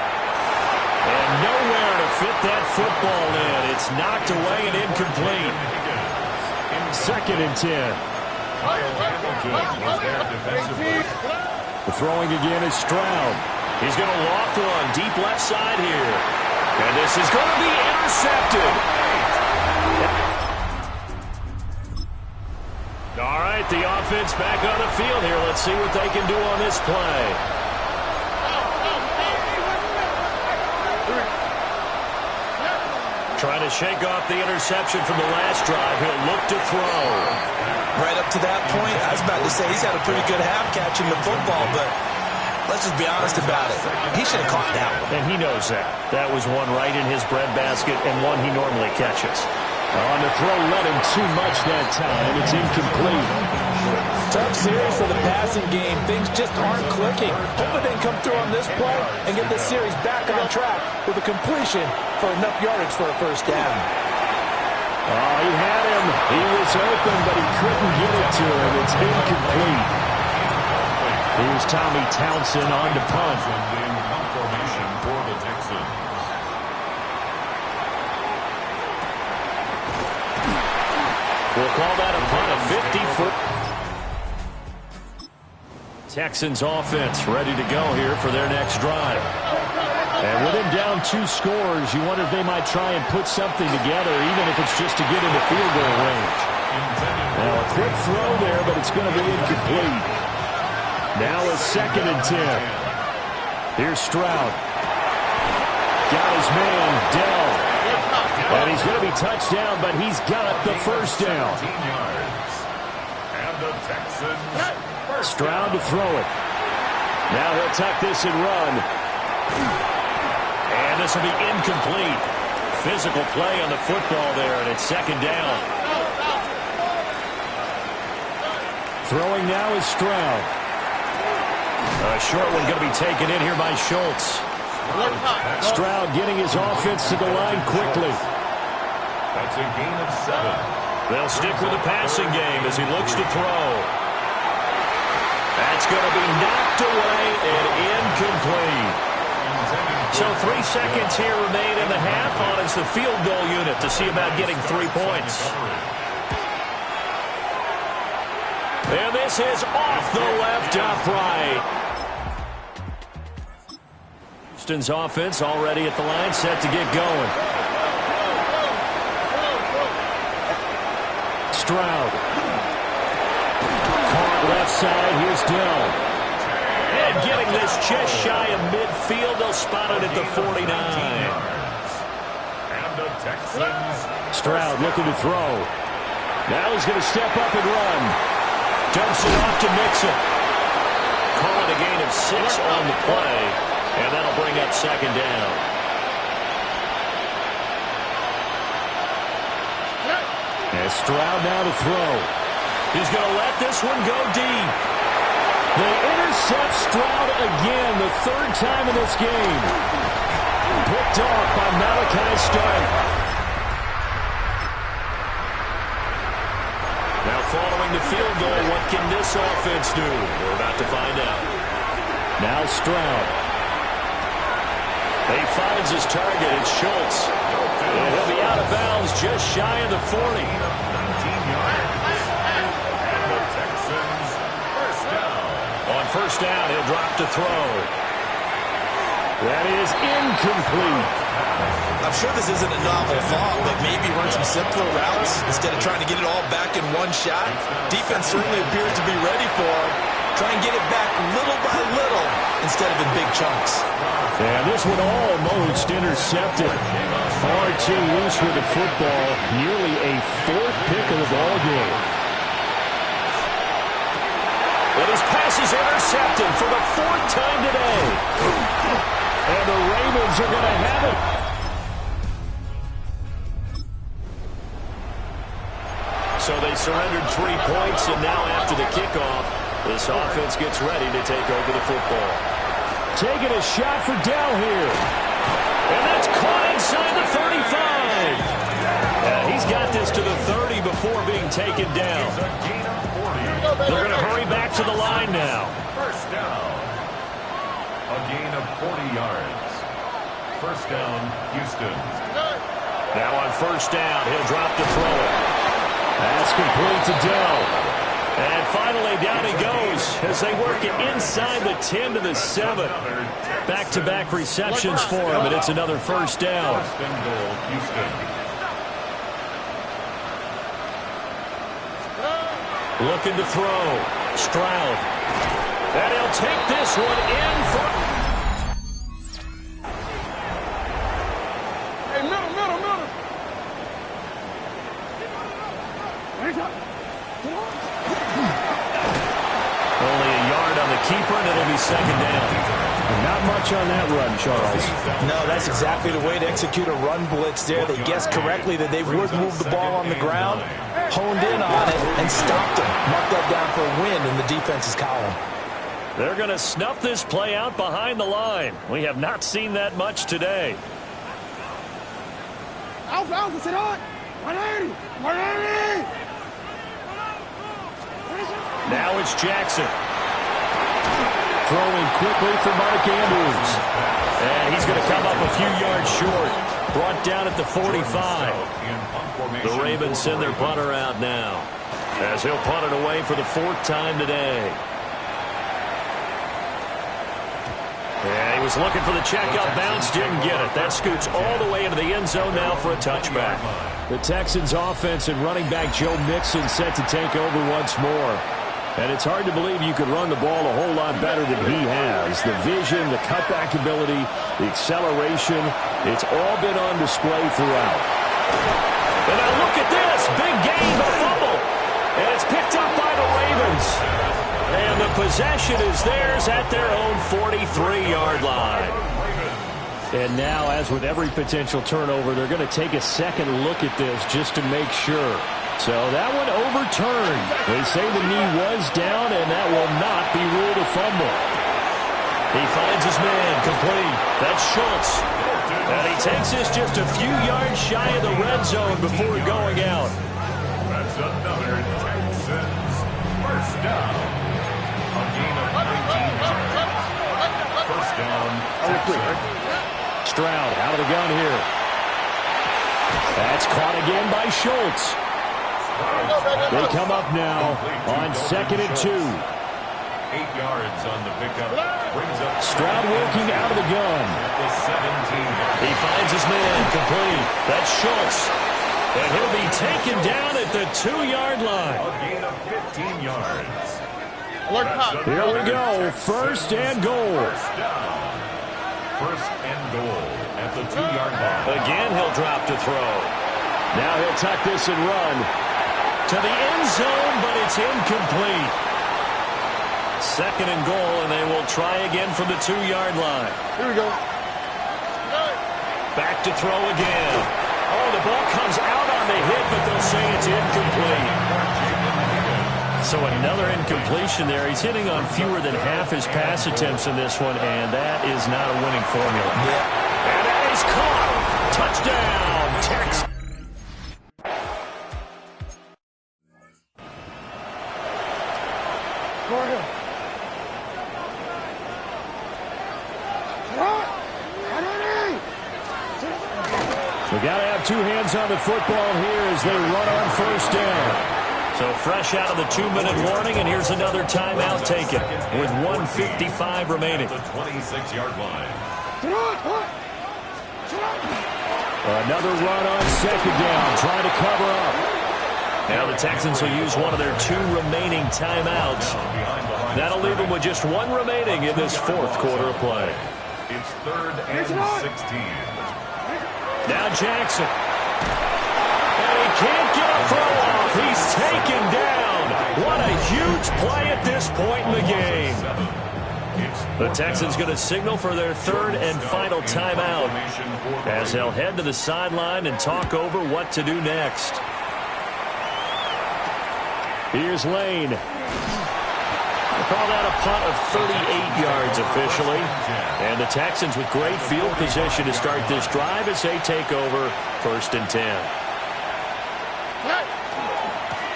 Speaker 8: And nowhere to fit that football in. It's knocked away and incomplete. 2nd and 10. The throwing again is Stroud. He's going to loft one deep left side here. And this is going to be intercepted. All right, the offense back on the field here. Let's see what they can do on this play. Trying to shake off the interception from the last drive. He'll look to throw.
Speaker 9: Right up to that point, I was about to say he's had a pretty good half catching the football, but let's just be honest about it. He should have caught that one.
Speaker 8: And he knows that. That was one right in his breadbasket and one he normally catches. On the throw, let him too much that time. It's incomplete.
Speaker 9: Tough series for the passing game. Things just aren't clicking. Hopefully they can come through on this play and get this series back on track with a completion for enough yardage for a 1st down.
Speaker 8: Oh, he had him. He was open, but he couldn't get it to him. It's incomplete. Here's Tommy Townsend on to punt.
Speaker 3: In confirmation for the Texans.
Speaker 8: We'll call that a punt of 50-foot. Texans offense ready to go here for their next drive. And with him down 2 scores, you wonder if they might try and put something together, even if it's just to get into field goal range. Now a quick throw there, but it's going to be incomplete. Now a 2nd and 10. Here's Stroud. Got his man, Dell. And he's going to be touched down, but he's got the first down.
Speaker 3: And the Texans.
Speaker 8: Stroud to throw it. Now he'll tuck this and run. And this will be incomplete. Physical play on the football there, and it's 2nd down. Throwing now is Stroud. A short one going to be taken in here by Schultz. Stroud getting his offense to the line quickly.
Speaker 3: That's a gain of 7.
Speaker 8: They'll stick with the passing game as he looks to throw. That's going to be knocked away and incomplete. So 3 seconds here remain in the half on as the field goal unit to see about getting 3 points. And this is off the left upright. Houston's offense already at the line, set to get going. Stroud. Caught left side, here's Dell. And getting this just shy of midfield, they'll spot it at the 49.
Speaker 3: And the Texans.
Speaker 8: Stroud looking to throw. Now he's going to step up and run. Dumps it off to Mixon. Call it a gain of 6 on the play, and that'll bring up 2nd down. And Stroud now to throw. He's going to let this one go deep. They intercept Stroud again, the 3rd time in this game. Picked off by Malachi Stark. Now following the field goal, what can this offense do? We're about to find out. Now Stroud. He finds his target. It's Schultz. And he'll be out of bounds just shy of the 40.
Speaker 3: 19 yards. And the Texans first down.
Speaker 8: On first down, he'll drop to throw. That is incomplete.
Speaker 9: I'm sure this isn't a novel thought, but maybe run some simpler routes instead of trying to get it all back in one shot. Defense certainly appears to be ready for him. Try and get it back little by little instead of in big chunks.
Speaker 8: And this one almost intercepted. Far too loose with the football. Nearly a 4th pick of the ball game. And his pass is intercepted for the 4th time today. And the Ravens are going to have it. So they surrendered 3 points, and now after the kickoff, this offense gets ready to take over the football. Taking a shot for Dell here. And that's caught inside the 35. He's got this to the 30 before being taken down. They're going to hurry back to the line now.
Speaker 3: First down. A gain of 40 yards. First down, Houston.
Speaker 8: Now on first down, he'll drop to throw it. That's complete to Dell. And finally, down he goes as they work it inside the 10 to the 7. Back-to-back receptions for him, and it's another first down.
Speaker 3: First and goal, Houston.
Speaker 8: Looking to throw. Stroud. And he'll take this one in for...
Speaker 5: Hey, middle.
Speaker 8: Only a yard on the keeper, and it'll be 2nd down. Not much on that run, Charles.
Speaker 9: No, that's exactly the way to execute a run blitz there. They guessed correctly that they would move the ball on the ground, honed in on it, and stopped them. Marked that down for a win in the defense's column.
Speaker 8: They're going to snuff this play out behind the line. We have not seen that much today.
Speaker 5: Alpha, sit on. 180.
Speaker 8: Now it's Jackson. Throwing quickly for Mark Andrews. And he's going to come up a few yards short. Brought down at the 45. The Ravens send their punter out now, as he'll punt it away for the 4th time today. Yeah, he was looking for the checkout bounce, didn't get it. That scoots all the way into the end zone now for a touchback. The Texans offense and running back Joe Mixon set to take over once more. And it's hard to believe you could run the ball a whole lot better than he has. The vision, the cutback ability, the acceleration, it's all been on display throughout. And now look at this. Big gain, a fumble. And it's picked up by the Ravens. And the possession is theirs at their own 43-yard line. And now, as with every potential turnover, they're going to take a second look at this just to make sure. So that one overturned. They say the knee was down, and that will not be ruled a fumble. He finds his man, complete. That's Schultz. And he takes this just a few yards shy of the red zone before going out.
Speaker 3: That's another Texans first down. A gain of 19 yards. First down, Texans.
Speaker 8: Stroud out of the gun here. That's caught again by Schultz. They come up now on 2nd and 2.
Speaker 3: 8 yards on the pickup. Brings up
Speaker 8: Stroud working out of the gun.
Speaker 3: the 17.
Speaker 8: He finds his man, complete. That's Schultz. And he'll be taken down at the 2-yard line.
Speaker 3: A gain of 15 yards.
Speaker 8: Here we go, 1st and goal.
Speaker 3: First down. 1st and goal at the 2-yard line.
Speaker 8: Again, he'll drop to throw. Now he'll tuck this and run to the end zone, but it's incomplete. 2nd and goal, and they will try again from the 2-yard line.
Speaker 5: Here we go.
Speaker 8: Back to throw again. Oh, the ball comes out on the hit, but they'll say it's incomplete. So another incompletion there. He's hitting on fewer than half his pass attempts in this one, and that is not a winning formula. Yeah. And that is caught. Touchdown, Texans. We got to have two hands on the football here as they run on 1st down. So fresh out of the 2-minute warning, and here's another timeout taken with 1:55 remaining.
Speaker 3: The 26-yard line.
Speaker 8: Another run on 2nd down, trying to cover up. Now the Texans will use one of their 2 remaining timeouts. That'll leave them with just 1 remaining in this 4th quarter of play.
Speaker 3: It's 3rd and 16.
Speaker 8: Now Jackson. And he can't get a throw off. He's taken down. What a huge play at this point in the game. The Texans going to signal for their 3rd and final timeout as they'll head to the sideline and talk over what to do next. Here's Lane. They call that a punt of 38 yards officially. And the Texans with great field position to start this drive as they take over 1st and 10.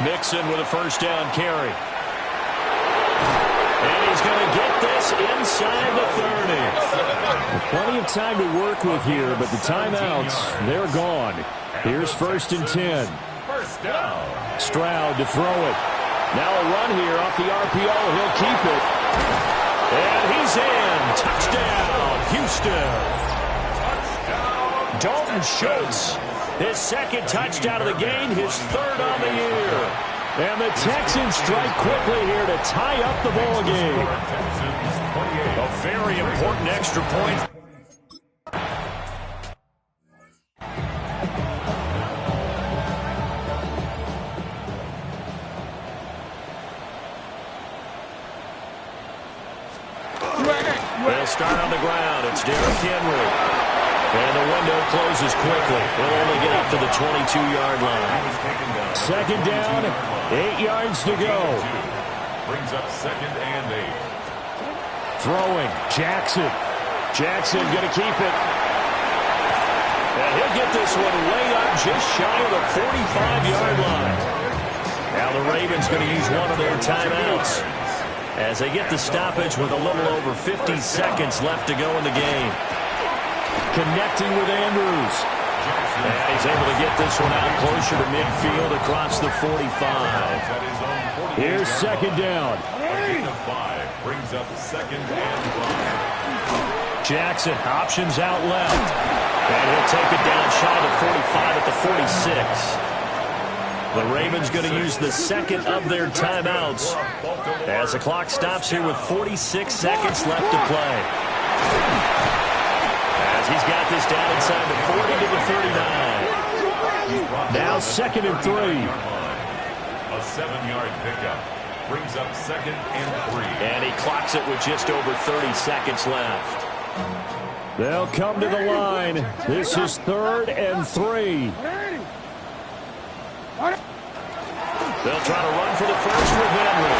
Speaker 8: Mixon with a 1st down carry. And he's going to get this inside the 30. Plenty of time to work with here, but the timeouts, they're gone. Here's 1st and 10.
Speaker 3: First down.
Speaker 8: Stroud to throw it. Now a run here off the RPO. He'll keep it. And he's in. Touchdown, Houston.
Speaker 3: Touchdown.
Speaker 8: Dalton Schultz. His 2nd touchdown of the game, his 3rd on the year. And the Texans strike quickly here to tie up the ball game.
Speaker 3: A
Speaker 8: very important extra point. They'll start on the ground. It's Derrick Henry. And the window closes quickly. They'll only get up to the 22-yard line. 2nd down, 8 yards to go.
Speaker 3: Brings up 2nd and 8.
Speaker 8: Throwing, Jackson. Jackson going to keep it. And he'll get this one way up just shy of the 45-yard line. Now the Ravens going to use one of their timeouts as they get the stoppage with a little over 50 seconds left to go in the game. Connecting with Andrews. And he's able to get this one out closer to midfield across the 45. Here's 2nd down.
Speaker 3: A gain of 5 brings up 2nd and 5.
Speaker 8: Jackson, options out left. And he'll take it down shy of 45 at the 46. The Ravens going to use the second of their timeouts as the clock stops here with 46 seconds left to play. As he's got this down inside the 40 to the 39. Now 2nd and 3.
Speaker 3: A 7-yard pickup brings up 2nd and 3.
Speaker 8: And he clocks it with just over 30 seconds left. They'll come to the line. This is 3rd and 3. They'll try to run for the first with Henry.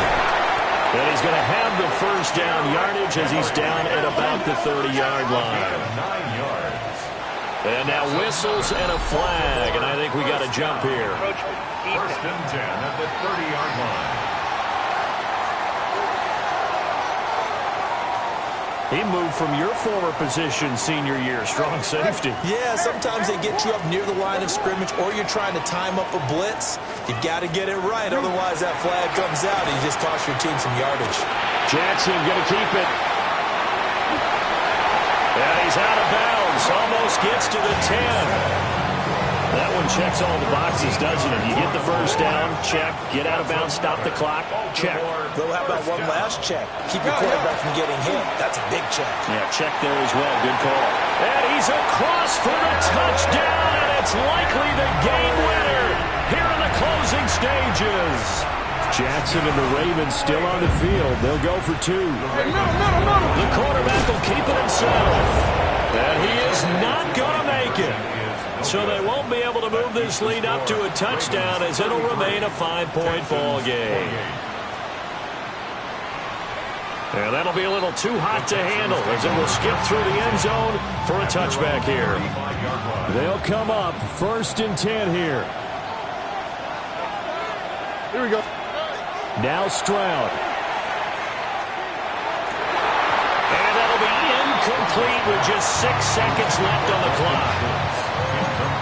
Speaker 8: And he's going to have the first down yardage as he's down at about the 30-yard line.
Speaker 3: 9 yards.
Speaker 8: And now whistles and a flag, and I think we got a jump here.
Speaker 3: 1st and 10 at the 30-yard line.
Speaker 8: He moved from your former position senior year, strong safety.
Speaker 9: Yeah, sometimes they get you up near the line of scrimmage or you're trying to time up a blitz. You've got to get it right, otherwise that flag comes out and you just cost your team some yardage.
Speaker 8: Jackson going to keep it. And he's out of bounds, almost gets to the 10. That one checks all the boxes, doesn't it? You get the first down, check. Get out of bounds, stop the clock, check.
Speaker 9: Though, how about one last check? Keep your quarterback from getting hit. That's a big check.
Speaker 8: Yeah, check there as well. Good call. And he's across for the touchdown, and it's likely the game winner here in the closing stages. Jackson and the Ravens still on the field. They'll go for 2. The quarterback will keep it himself. And he is not going to make it. So they won't be able to move this lead up to a touchdown as it'll remain a 5-point ball game. And that'll be a little too hot to handle as it will skip through the end zone for a touchback here. They'll come up 1st and 10 here.
Speaker 5: Here we go.
Speaker 8: Now Stroud. And that'll be incomplete with just 6 seconds left on the clock.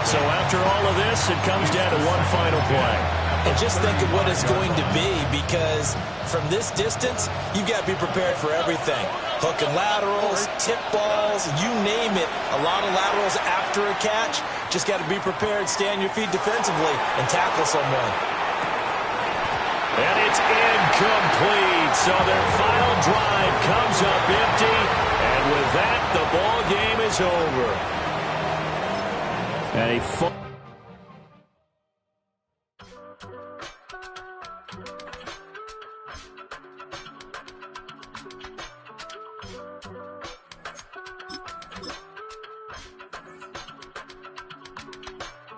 Speaker 8: So after all of this, it comes down to one final play.
Speaker 9: And just think of what it's going to be, because from this distance, you've got to be prepared for everything. Hook and laterals, tip balls, you name it. A lot of laterals after a catch. Just got to be prepared, stay on your feet defensively, and tackle someone.
Speaker 8: And it's incomplete. So their final drive comes up empty. And with that, the ball game is over. And a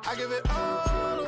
Speaker 6: I give it all away.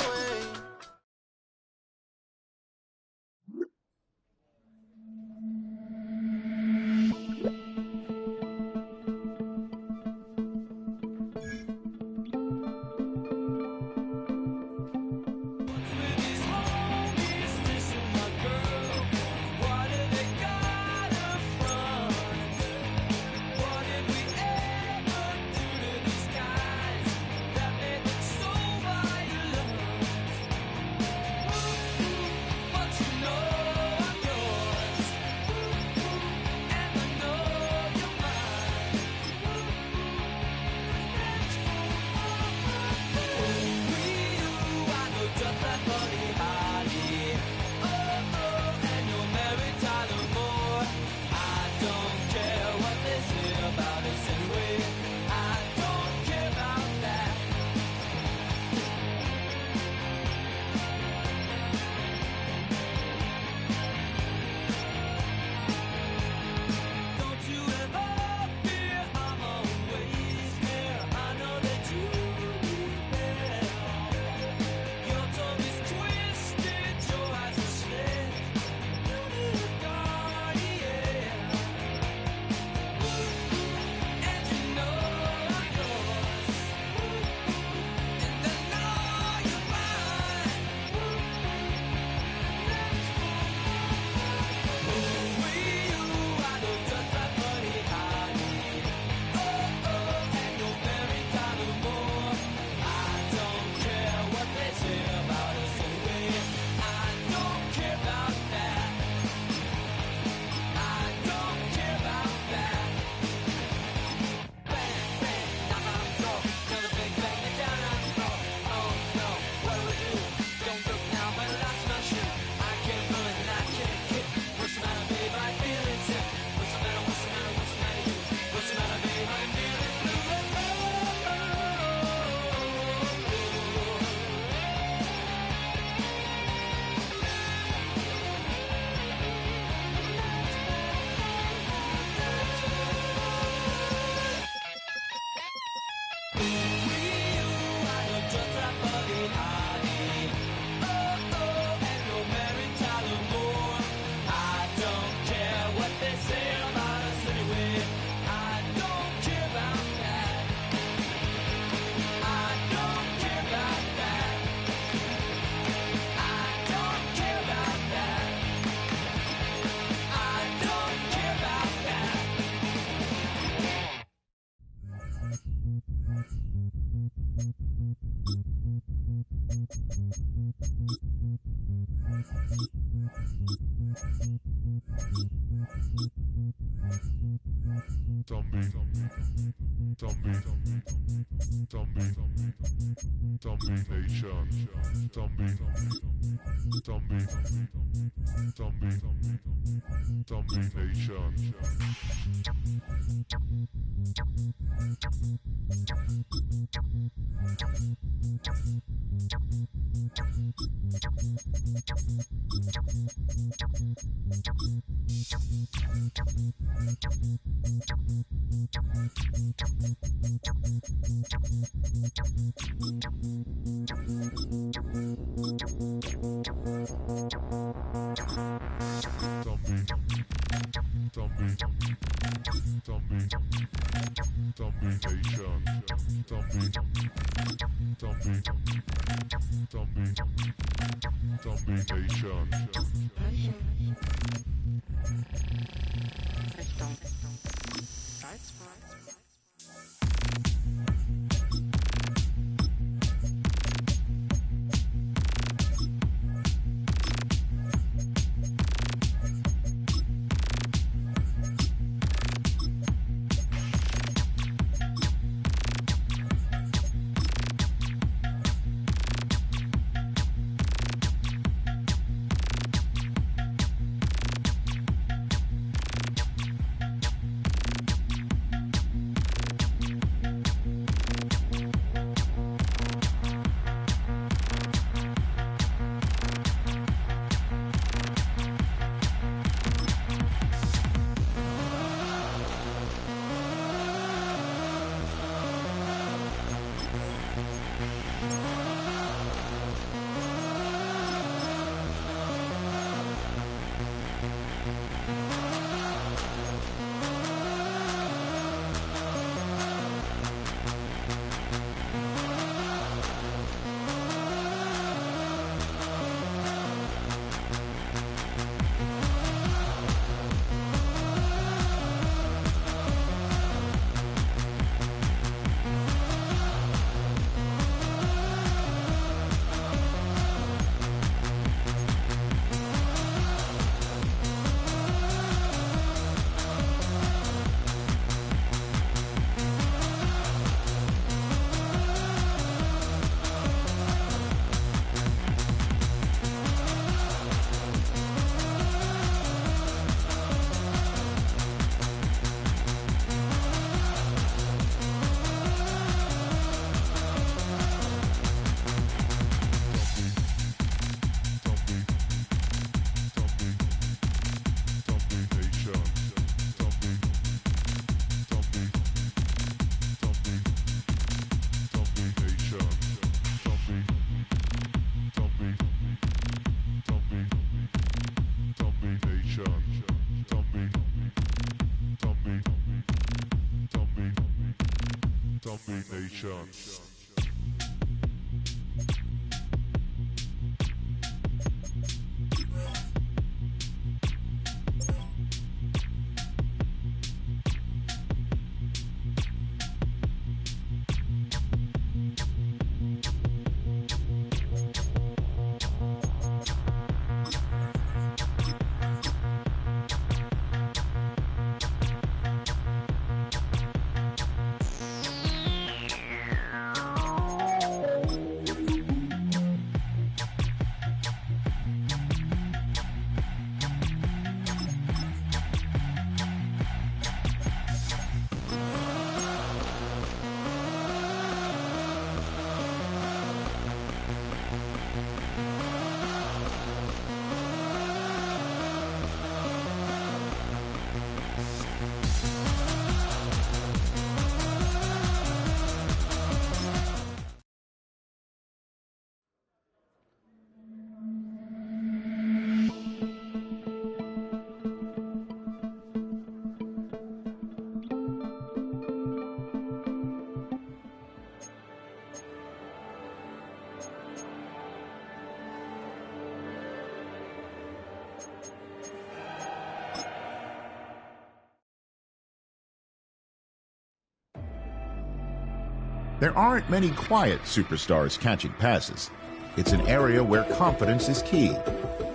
Speaker 1: There aren't many quiet superstars catching passes. It's an area where confidence is key,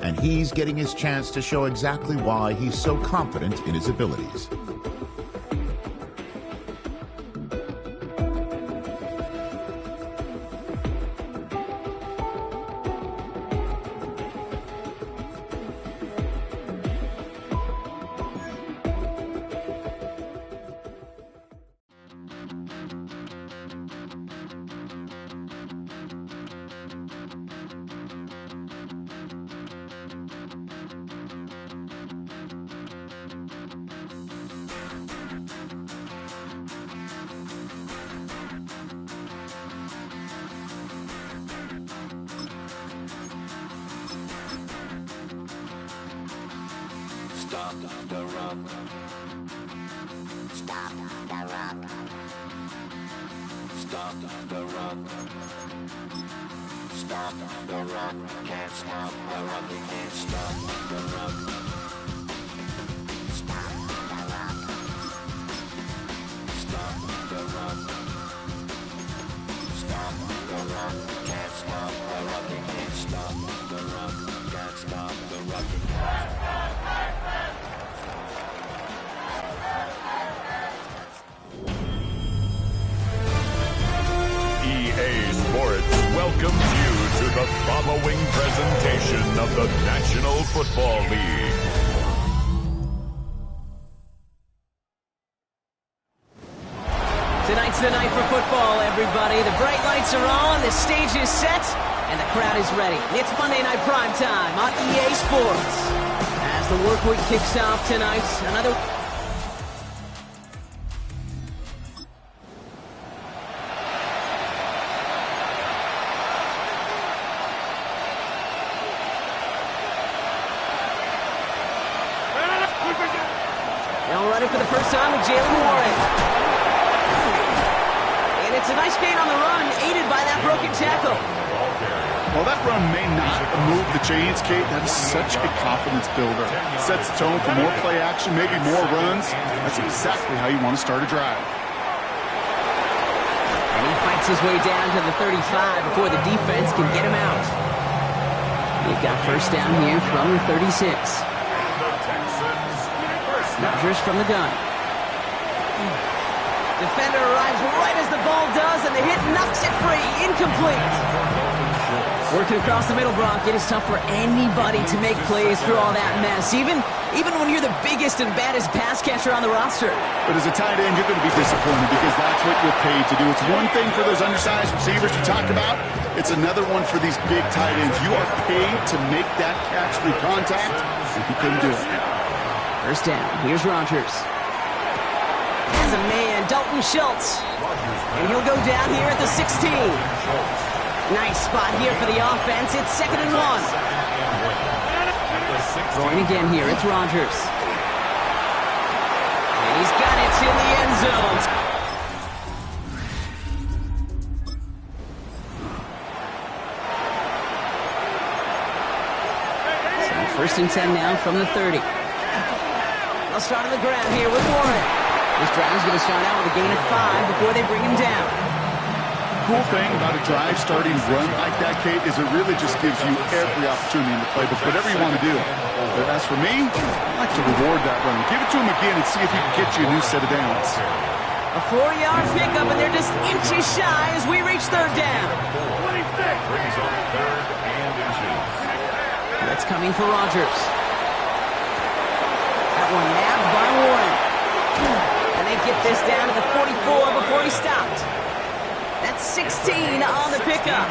Speaker 1: and he's getting his chance to show exactly why he's so confident in his abilities.
Speaker 6: Stop the run. Stop the run. Stop the run. Stop the run. Can't stop the run. You can't stop the run. Stop the run. Stop the run. Stop the run. Can't stop the run. You can't stop the run. Can't stop the run.
Speaker 3: EA Sports welcomes you to the following presentation of the National Football League.
Speaker 10: Tonight's the night for football, everybody. The bright lights are on, the stage is set, and the crowd is ready. It's Monday Night Prime Time on EA Sports. As the work week kicks off tonight, another... Now running for the first time with Jalen Warren. And it's a nice gain on the run, aided by that broken tackle.
Speaker 11: Well, that run may not move the chains, Kate. That is such a confidence builder. Sets the tone for more play action, maybe more runs. That's exactly how you want to start a drive.
Speaker 10: And he fights his way down to the 35 before the defense can get him out. They've got first down here from the 36. Rodgers from the gun. Defender arrives right as the ball does, and the hit knocks it free. Incomplete. Working across the middle, Brock, it is tough for anybody to make plays through all that mess, even when you're the biggest and baddest pass catcher on the roster.
Speaker 11: But as a tight end, you're going to be disappointed because that's what you're paid to do. It's one thing for those undersized receivers you talk about. It's another one for these big tight ends. You are paid to make that catch through contact, and he couldn't do it.
Speaker 10: First down. Here's Rodgers. Has a man, Dalton Schultz. And he'll go down here at the 16. Nice spot here for the offense. It's 2nd and 1. Throwing again here. It's Rodgers. And he's got it in the end zone. So first and 10 now from the 30. They'll start on the ground here with Warren. This drive is going to start out with a gain of 5 before they bring him down.
Speaker 11: Cool thing about a drive starting run like that, Kate, is it really just gives you every opportunity in the playbook, whatever you want to do. But as for me, I like to reward that run. Give it to him again and see if he can get you a new set of downs.
Speaker 10: A 4-yard pickup, and they're just inches shy as we reach third down.
Speaker 3: Brings up 3rd and inches.
Speaker 10: That's coming for Rodgers. That one nabbed by Warren. And they get this down to the 44 before he stopped. That's 16 on the pickup.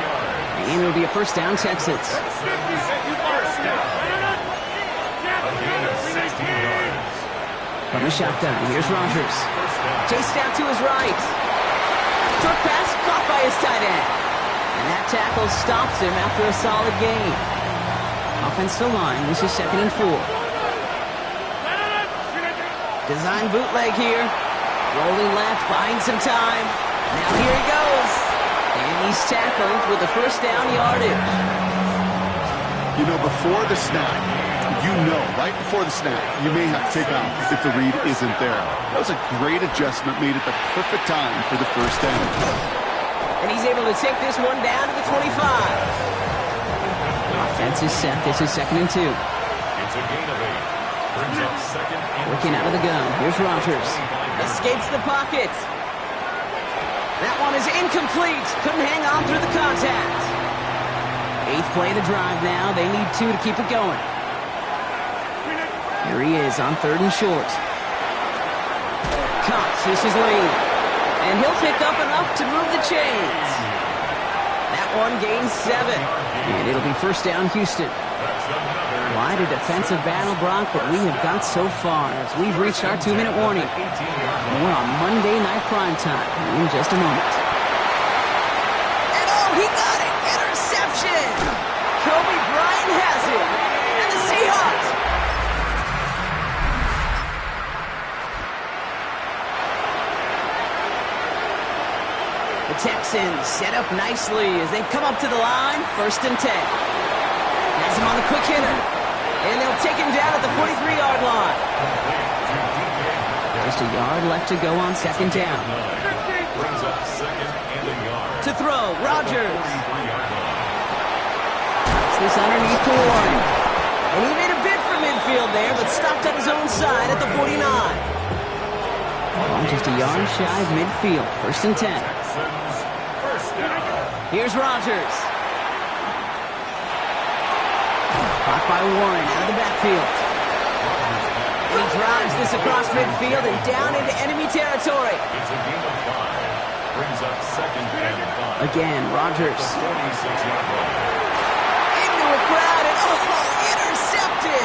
Speaker 10: And it'll be a first down, Texans.
Speaker 3: First down. A gain of 60 yards.
Speaker 10: From the shotgun, here's Rodgers. Chased out to his right. Short pass caught by his tight end. And that tackle stops him after a solid gain. Offensive line, this is 2nd and 4. Design bootleg here. Rolling left, buying some time. Now here he goes. And he's tackled with the first down yardage.
Speaker 11: You know, before the snap, right before the snap, you may have to take off if the read isn't there. That was a great adjustment made at the perfect time for the first down.
Speaker 10: And he's able to take this one down to the 25. Offense is set. This is 2nd and 2.
Speaker 3: It's a gain of 8. Brings up 2nd and
Speaker 10: Working out of the gun. Here's Rodgers. Escapes the pocket. That one is incomplete. Couldn't hang on through the contact. 8th play of the drive now. They need 2 to keep it going. Here he is on 3rd and short. Cox, this is Lane. And he'll pick up enough to move the chains. That one gains 7. And it'll be 1st down, Houston. Quite a defensive battle, Brock, but we have got so far as we've reached our 2-minute warning. More on Monday Night Primetime in just a moment. And oh, he got it! Interception! Kobe Bryant has it! And the Seahawks! The Texans set up nicely as they come up to the line, 1st and 10. Has him on the quick hitter. And they'll take him down at the 43-yard line. Just a yard left to go on 2nd down.
Speaker 3: brings up 2nd and a yard.
Speaker 10: To throw, Rodgers. This underneath to Warren. And he made a bid for midfield there, but stopped on his own side at the 49. Well, just a yard shy of midfield. 1st and 10. Here's Rodgers. Caught by Warren out of the backfield. And he drives this across midfield and down into enemy territory.
Speaker 3: It's a gain of 5. Brings up 2nd and 5.
Speaker 10: Again, Rodgers.
Speaker 3: 46-yard line.
Speaker 10: Into a crowd and intercepted.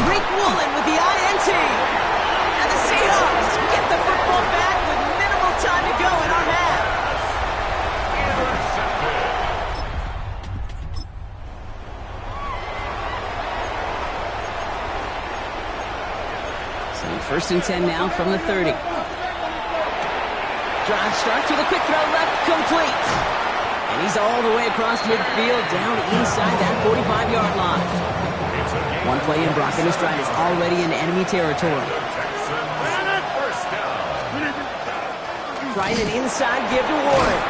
Speaker 10: Rick Woolen with the INT. And the Seahawks get the football back with minimal time to go in our half. So 1st and 10 now from the 30. Drive starts with a quick throw left, complete. And he's all the way across midfield, down inside that 45-yard line. One play in, Brock in his stride is already in enemy territory. Trying an inside give to Warren.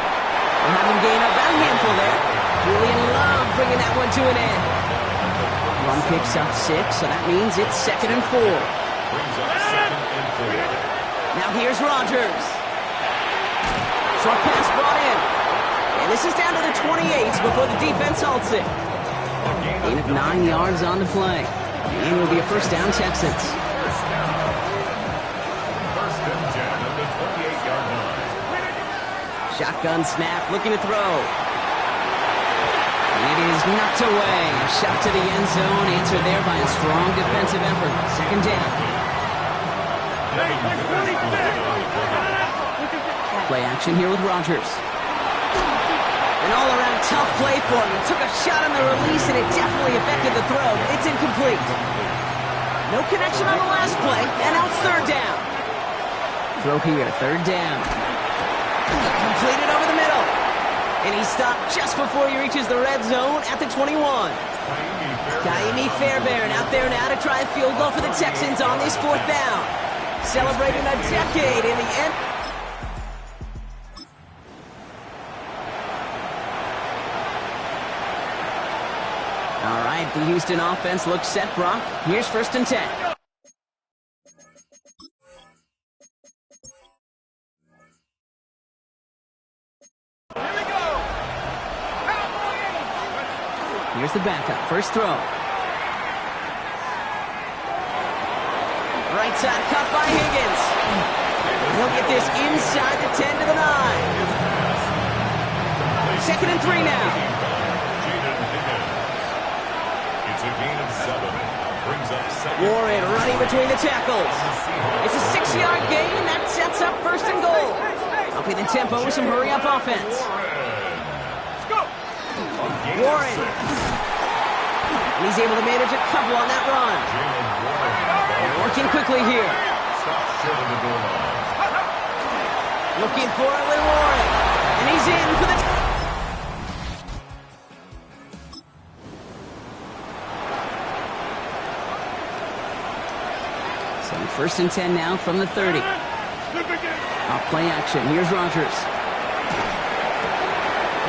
Speaker 10: We'll have him gain up that handful there. Julian Love bringing that one to an end. Run picks up 6, so that means it's 2nd and 4. Now here's Rodgers. Short pass brought in. And this is down to the 28 before the defense halts it. Gain of 9 yards on the play. And it will be a 1st down, Texans.
Speaker 3: 1st and 10 at the 28-yard line.
Speaker 10: Shotgun snap, looking to throw. And it is knocked away. A shot to the end zone, answered there by a strong defensive effort. 2nd down. Play action here with Rodgers. An all-around tough play for him. He took a shot on the release, and it definitely affected the throw. It's incomplete. No connection on the last play, and now it's 3rd down. Throw here, 3rd down. Completed over the middle. And he stopped just before he reaches the red zone at the 21. Kaimi Fairbairn out there now to try a field goal for the Texans on this 4th down. Celebrating a decade in the end. All right, the Houston offense looks set, Brock. Here's 1st and 10.
Speaker 5: Here we go.
Speaker 10: Here's the backup. First throw. Right side cut by Higgins. He'll get this inside the 10 to the 9. 2nd and 3 now.
Speaker 3: It's a gain of 7. Brings up 2nd.
Speaker 10: Warren running between the tackles. It's a 6-yard gain. That sets up 1st and goal. Upping the tempo with some hurry-up offense.
Speaker 5: Let's go.
Speaker 10: Warren. And he's able to manage a couple on that run. They're working quickly here.
Speaker 3: Stop short of the goal line.
Speaker 10: Looking for it with Warren. And he's in for the... So 1st and 10 now from the 30. Off play action. Here's Rodgers.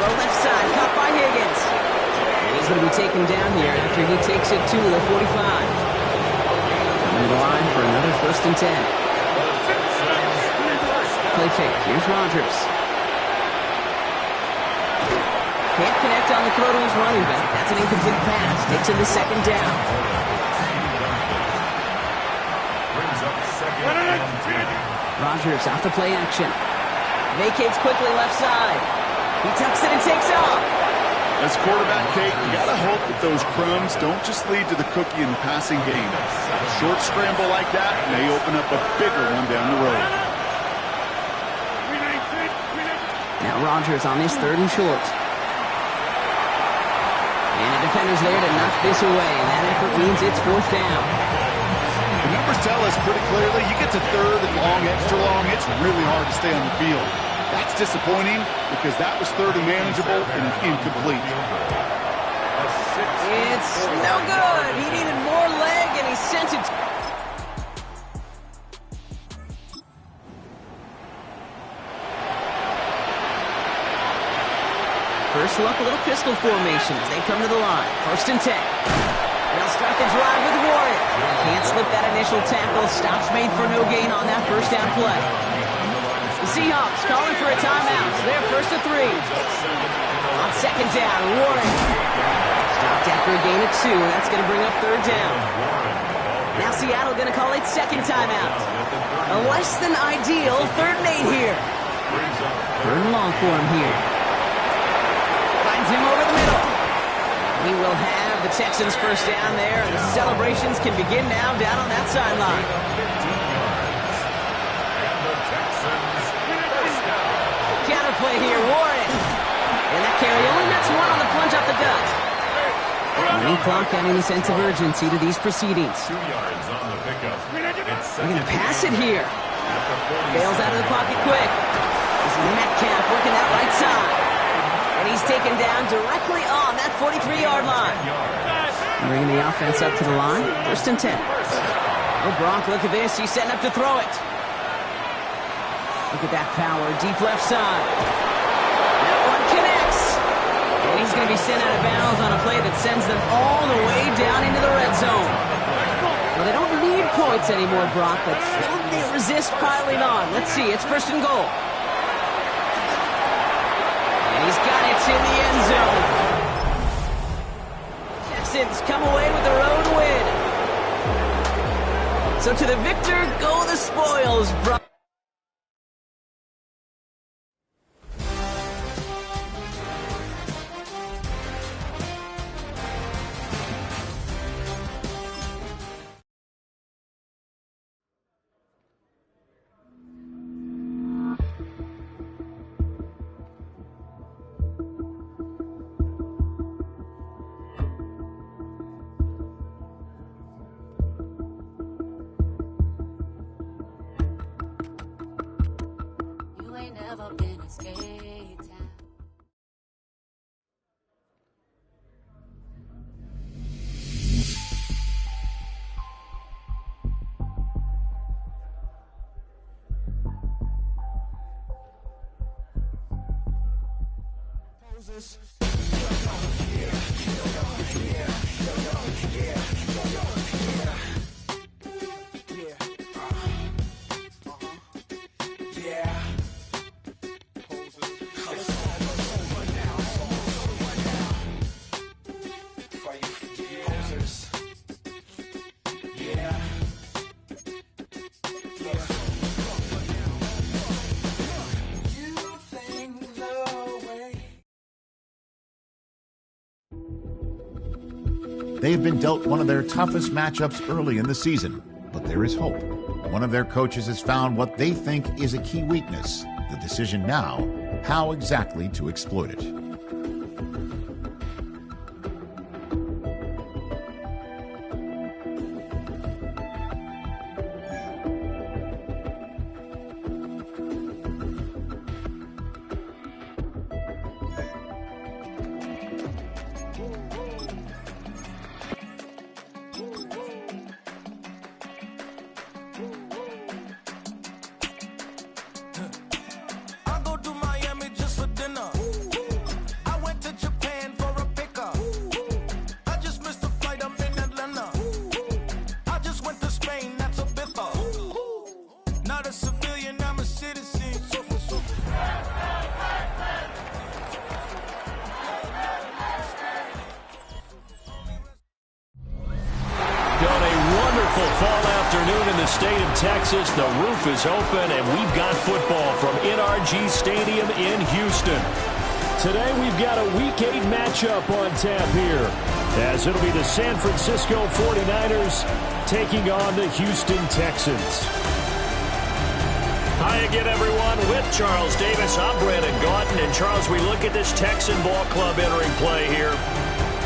Speaker 10: Throw left side, caught by Higgins. And he's going to be taken down here after he takes it to the 45. Coming to the line for another 1st and 10. Play fake. Here's Rodgers. Can't connect on the throw to his running back. That's an incomplete pass. Takes him to 2nd down. Rodgers off the play action. Vacates quickly left side. He tucks it and takes off.
Speaker 11: As quarterback, Kate, you got to hope that those crumbs don't just lead to the cookie in the passing game. A short scramble like that may open up a bigger one down the road.
Speaker 10: Now Rodgers on his 3rd and short. And the defender's there to knock this away, and that effort means it's 4th down.
Speaker 11: The numbers tell us pretty clearly, you get to 3rd and long, extra long, it's really hard to stay on the field. That's disappointing because that was 3rd and manageable and an incomplete.
Speaker 10: It's no good. He needed more leg, and he sent it. First look, a little pistol formation as they come to the line. 1st and 10. They'll start the drive with Warren. Can't slip that initial tackle. Stops made for no gain on that 1st down play. The Seahawks calling for a timeout. So they're 1st and 3. On 2nd down, Warren. Stopped after a gain of 2. That's going to bring up 3rd down. Now Seattle going to call it 2nd timeout. A less than ideal 3rd and 8 here. 3rd and long for him here. Finds him over the middle. He will have the Texans 1st down there, and the celebrations can begin now down on that sideline. Counterplay here, Warren. And that carry only nets 1 on the plunge up the gut. Running clock adding a sense of urgency to these proceedings.
Speaker 3: 2 yards on the pickup.
Speaker 10: They're going to pass it here. Bails out of the pocket quick. This is Metcalf working that right side. And he's taken down directly on that 43-yard line. Bringing the offense up to the line. 1st and 10. Oh, Brock, look at this. He's setting up to throw it. Look at that power. Deep left side. That one connects. And he's going to be sent out of bounds on a play that sends them all the way down into the red zone. Well, they don't need points anymore, Brock, but will they resist piling on? Let's see. It's 1st and goal. He's got it in the end zone. Texans come away with the road win. So to the victor go the spoils.
Speaker 1: They've been dealt one of their toughest matchups early in the season, but there is hope. One of their coaches has found what they think is a key weakness. The decision now, how exactly to exploit it.
Speaker 8: beautiful fall afternoon in the state of Texas. The roof is open, and we've got football from NRG Stadium in Houston. Today we've got a Week 8 matchup on tap here, as it'll be the San Francisco 49ers taking on the Houston Texans. Hi again, everyone. With Charles Davis, I'm Brandon Gaudin. And Charles, we look at this Texan ball club entering play here.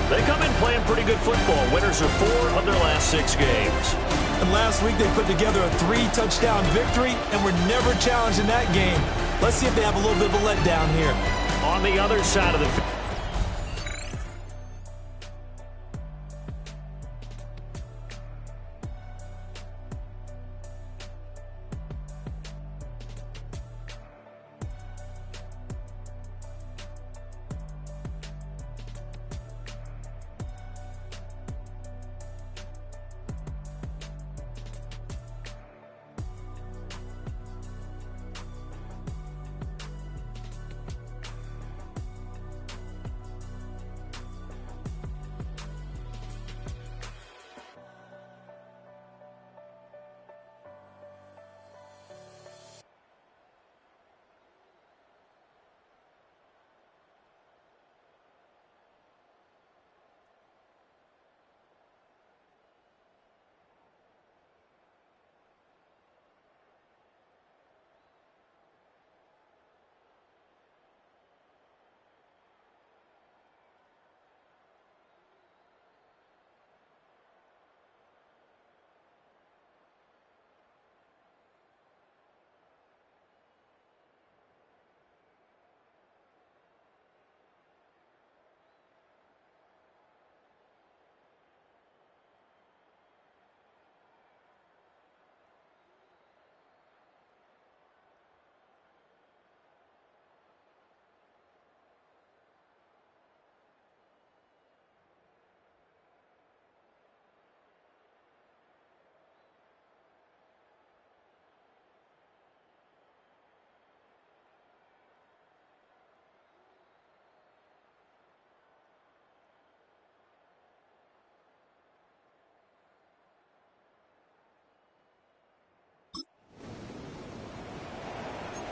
Speaker 8: They come in playing pretty good football. Winners of 4 of their last 6 games.
Speaker 9: And last week they put together a 3-touchdown victory and were never challenged in that game. Let's see if they have a little bit of a letdown here.
Speaker 8: On the other side of the field.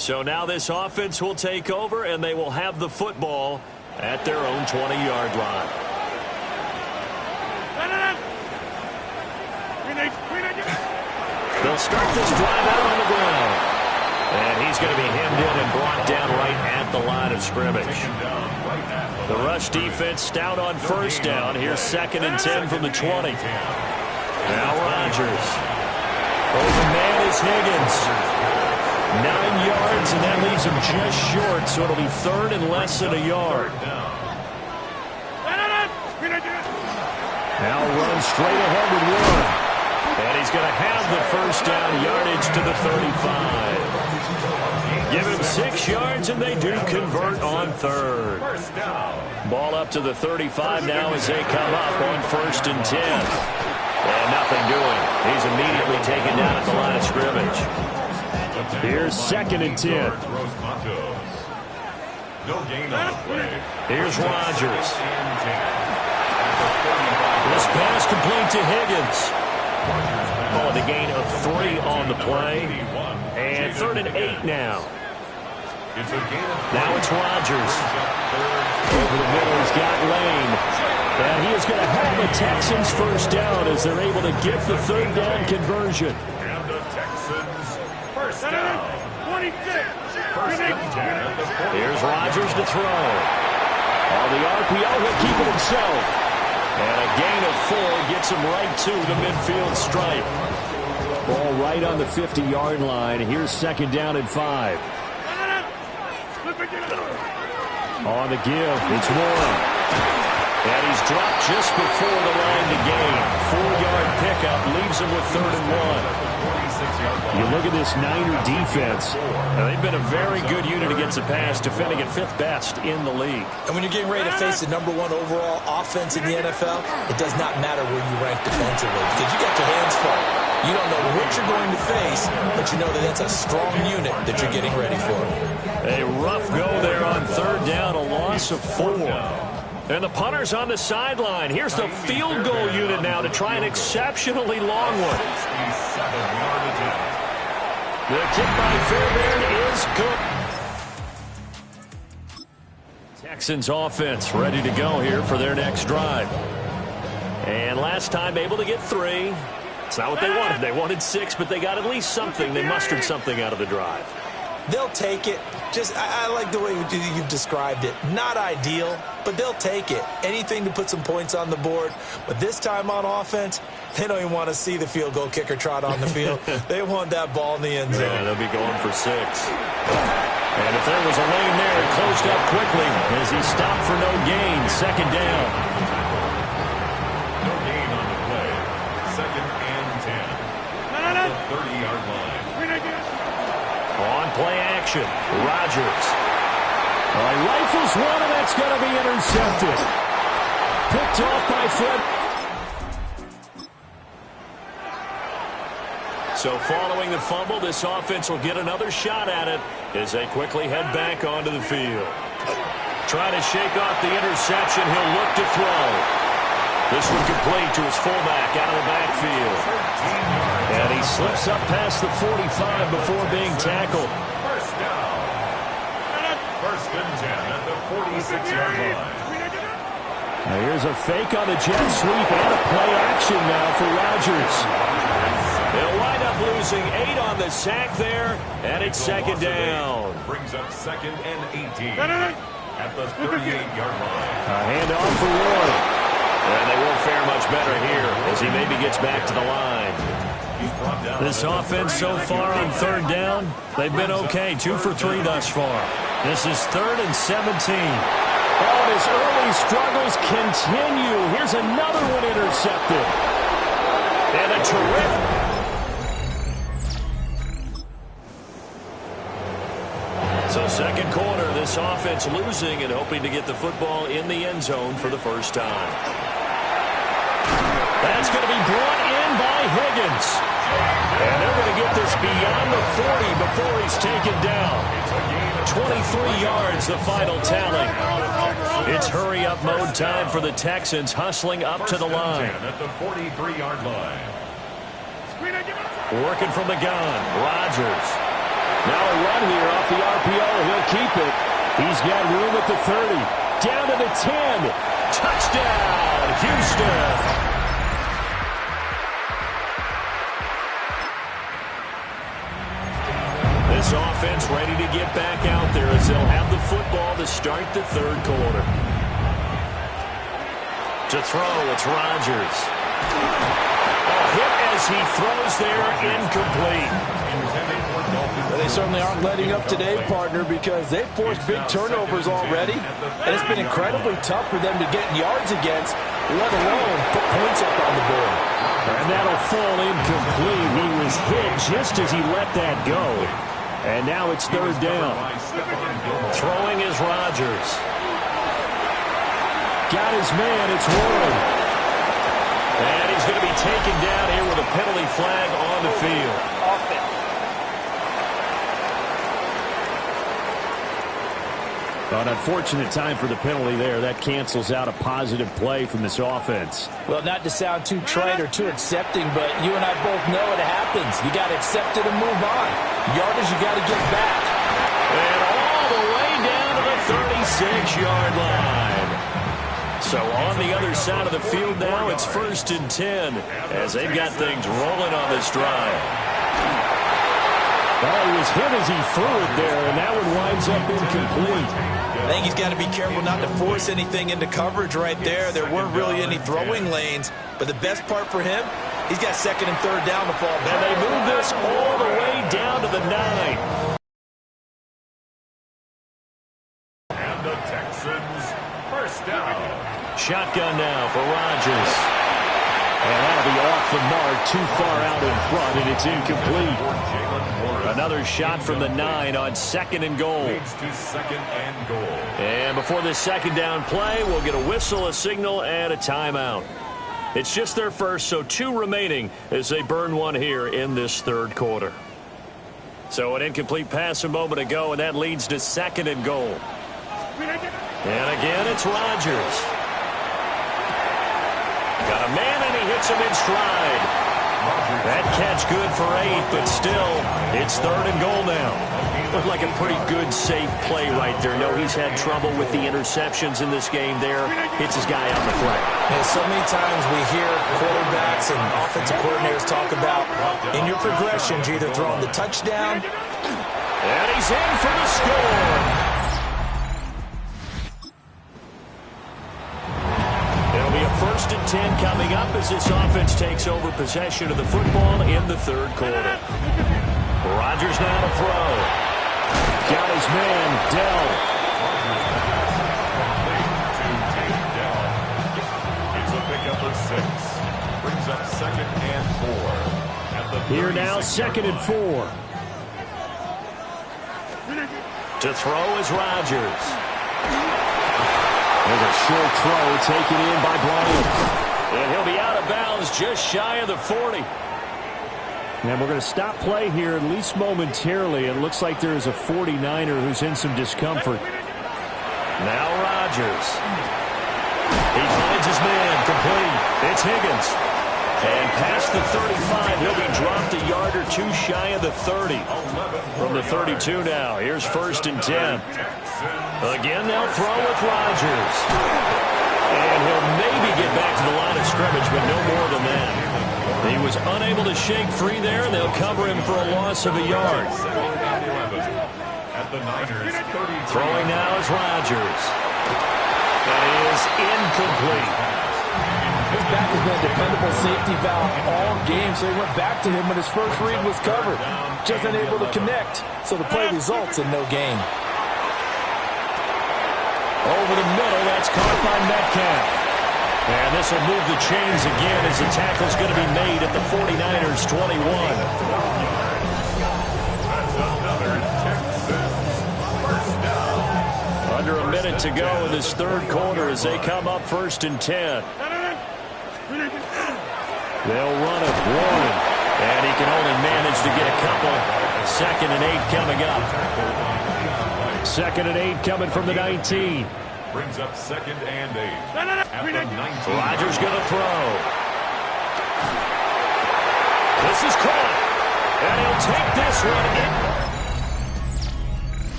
Speaker 8: So now this offense will take over, and they will have the football at their own 20-yard line. They'll start this drive out on the ground. And he's going to be hemmed in and brought down right at the line of scrimmage. The rush defense stout on first down. Here's 2nd and 10 from the 20. Now Rodgers. Open man is Higgins. 9 yards, and that leaves him just short, so it'll be 3rd and less than a yard. Now runs straight ahead with 1. And he's going to have the first down, yardage to the 35. Give him 6 yards, and they do convert on 3rd. Ball up to the 35 now as they come up on 1st and 10. And nothing doing. He's immediately taken down at the line of scrimmage. Here's 2nd and 10. Here's Rodgers. This pass complete to Higgins. Call it a gain of 3 on the play. And 3rd and 8 now. Now it's Rodgers. Over the middle, he's got Lane. And he is going to have the Texans first down as they're able to get the 3rd down conversion.
Speaker 3: And the Texans first down. 26.
Speaker 8: Here's Rodgers to throw. On the RPO, he'll keep it himself. And a gain of 4 gets him right to the midfield stripe. Ball right on the 50-yard line. Here's 2nd down and 5. On the give, it's Warren. And he's dropped just before the line to gain. 4-yard pickup leaves him with 3rd and 1. You look at this Niner defense. They've been a very good unit against the pass, defending at 5th best in the league.
Speaker 9: And when you're getting ready to face the #1 overall offense in the NFL, it does not matter where you rank defensively because you got your hands full. You don't know what you're going to face, but you know that that's a strong unit that you're getting ready for.
Speaker 8: A rough go there on 3rd down, a loss of 4. And the punter's on the sideline. Here's the field goal unit now to try an exceptionally long one. The kick by Fairbairn is good. Texans offense ready to go here for their next drive. And last time able to get 3. It's not what they wanted. They wanted 6, but they got at least something. They mustered something out of the drive.
Speaker 9: They'll take it. I like the way you've described it. Not ideal, but they'll take it. Anything to put some points on the board. But this time on offense, they don't even want to see the field goal kicker trot on the field. They want that ball in the end zone.
Speaker 8: Yeah, they'll be going for 6. And if there was a lane there, it closed up quickly as he stopped for no gain. Second down.
Speaker 3: No gain on the play. 2nd and 10. The 30-yard line.
Speaker 8: On play action, Rodgers. He rifles one, and that's going to be intercepted. Picked off by Fred. So following the fumble, this offense will get another shot at it as they quickly head back onto the field. Trying to shake off the interception, he'll look to throw. This one complete to his fullback out of the backfield. And he slips up past the 45 before being tackled.
Speaker 3: First down. 1st and 10 at the 46-yard line.
Speaker 8: Now here's a fake on the jet sweep and a play action now for Rodgers. They'll wind up losing 8 on the sack there, and it's 2nd down.
Speaker 3: Brings up 2nd and 18 at the 38-yard line.
Speaker 8: A handoff for Ward. And they won't fare much better here as he maybe gets back to the line. This offense so far on 3rd down, they've been okay. 2 for 3 thus far. This is 3rd and 17. All his early struggles continue. Here's another one intercepted. And a terrific. So 2nd quarter, this offense losing and hoping to get the football in the end zone for the first time. That's going to be brought in by Higgins. And they're going to get this beyond the 40 before he's taken down. 23 yards, the final tally. It's hurry-up mode time for the Texans, hustling up to the line.
Speaker 3: At the 43-yard line.
Speaker 8: Working from the gun, Rodgers. Now a run here off the RPO. He'll keep it. He's got room at the 30. Down to the 10. Touchdown, Houston. This offense ready to get back out there as they'll have the football to start the 3rd quarter. To throw, it's Rodgers. A hit as he throws there, incomplete.
Speaker 9: They certainly aren't letting up today, partner, because they've forced big turnovers already, and it's been incredibly tough for them to get yards against, let alone put points up on the board.
Speaker 8: And that'll fall incomplete. He was hit just as he let that go. And now it's 3rd down. Throwing is Rodgers. Got his man, it's Warren. And he's going to be taken down here with a penalty flag on the field. An unfortunate time for the penalty there. That cancels out a positive play from this offense.
Speaker 9: Well, not to sound too trite or too accepting, but you and I both know it happens. You got to accept it and move on. Yardage, you got to get back.
Speaker 8: And all the way down to the 36-yard line. So on the other side of the field now, it's 1st and 10 as they've got things rolling on this drive. Well, he was hit as he threw it there, and that one winds up incomplete.
Speaker 9: I think he's got to be careful not to force anything into coverage right there. There weren't really any throwing lanes, but the best part for him, he's got 2nd and 3rd down to fall back.
Speaker 8: And they move this all the way down to the 9.
Speaker 3: And the Texans, 1st down.
Speaker 8: Shotgun now for Rodgers. And that'll be off the mark, too far out in front, and it's incomplete. Another shot from the 9 on 2nd and goal.
Speaker 3: Leads to 2nd and goal.
Speaker 8: And before this 2nd down play, we'll get a whistle, a signal, and a timeout. It's just their first, so 2 remaining as they burn one here in this 3rd quarter. So an incomplete pass a moment ago, and that leads to 2nd and goal. And again, it's Rodgers. Got a man, and he hits him in stride. That catch good for 8, but still, it's 3rd and goal now. Looked like a pretty good, safe play right there. No, he's had trouble with the interceptions in this game there. Hits his guy on the flat.
Speaker 9: And so many times we hear quarterbacks and offensive coordinators talk about, in your progressions, you're either throwing the touchdown.
Speaker 8: And he's in for the score. It'll be a 1st and 10 coming up as this offense takes over possession of the football in the 3rd quarter. Rodgers now to throw. Got his man, Dell.
Speaker 3: It's a pickup of 6. Brings up 2nd and 4.
Speaker 8: Here now, 2nd and 4. To throw is Rodgers. There's a short throw taken in by Bryant. And he'll be out of bounds just shy of the 40. And we're going to stop play here, at least momentarily. It looks like there is a 49er who's in some discomfort. Now Rodgers. He finds his man, complete. It's Higgins. And past the 35, he'll be dropped a yard or 2 shy of the 30. From the 32 now, here's 1st and 10. Again, they'll throw with Rodgers. And he'll maybe get back to the line of scrimmage, but no more than that. He was unable to shake free there, and they'll cover him for a loss of a yard. Throwing now is Rodgers. That is incomplete.
Speaker 12: His back has been a dependable safety valve all game, so he went back to him when his first read was covered. Just unable to connect, so the play results in no gain.
Speaker 8: Over the middle, that's caught by Metcalf. And this will move the chains again as the tackle's going to be made at the 49ers' 21.
Speaker 3: That's another Texans first down.
Speaker 8: Under a minute to go in this 3rd quarter as they come up 1st and 10. They'll run it, Warren. And he can only manage to get a couple. 2nd and 8 coming up. 2nd and 8 coming from the 19.
Speaker 3: Brings up 2nd and 8. At the 19.
Speaker 8: Rodgers going to throw. This is caught. And he'll take this one in.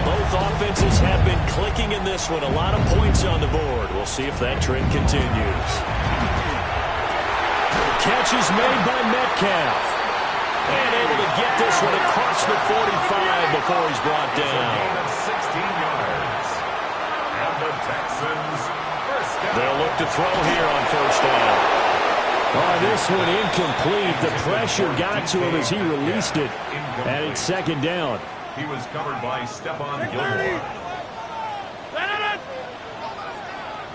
Speaker 8: Both offenses have been clicking in this one. A lot of points on the board. We'll see if that trend continues. Catch is made by Metcalf. And able to get this one across the 45 before he's brought down.
Speaker 3: 16 yards. And the Texans first down.
Speaker 8: They'll look to throw here on 1st down. Oh, this one incomplete. The pressure got to him as he released it. And it's 2nd down.
Speaker 3: He was covered by Stephon Gilmore.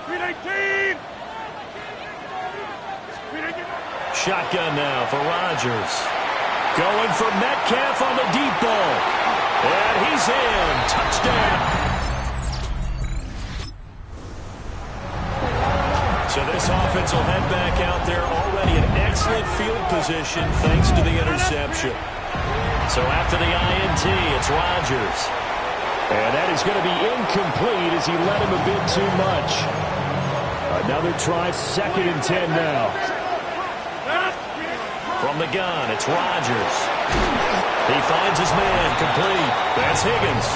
Speaker 5: 319.
Speaker 8: Shotgun now for Rodgers. Going for Metcalf on the deep ball. And he's in. Touchdown. So this offense will head back out there already in excellent field position thanks to the interception. So after the INT, it's Rodgers. And that is going to be incomplete as he let him a bit too much. Another try, 2nd and 10 now. From the gun, it's Rodgers. He finds his man, complete. That's Higgins.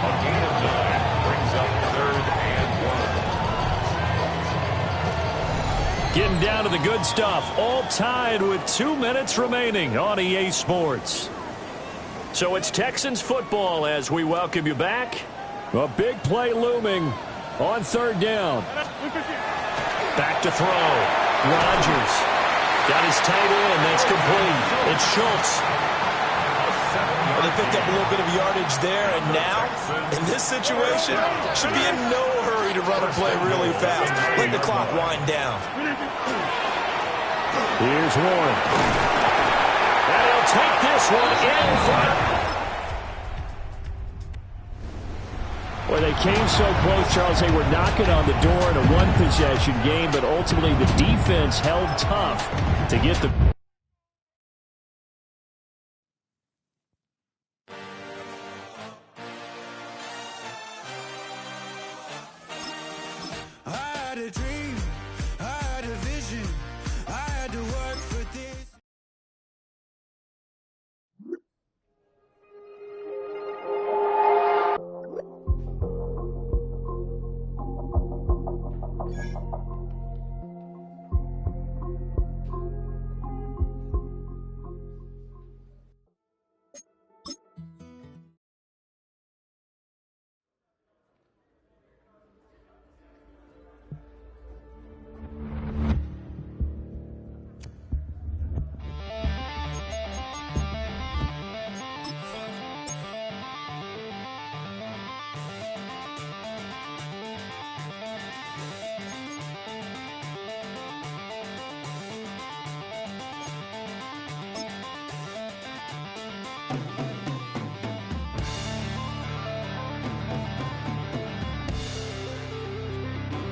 Speaker 3: A gain of 9 brings up 3rd and 1.
Speaker 8: Getting down to the good stuff. All tied with 2 minutes remaining on EA Sports. So it's Texans football as we welcome you back. A big play looming on 3rd down. Back to throw. Rodgers got his tight end. That's complete. It's Schultz.
Speaker 9: Well, they picked up a little bit of yardage there, and now, in this situation, should be in no hurry to run a play really fast. Let the clock wind down.
Speaker 8: Here's Warren. And he'll take this one in front. Well, they came so close, Charles. They were knocking on the door in a one-possession game, but ultimately the defense held tough to get the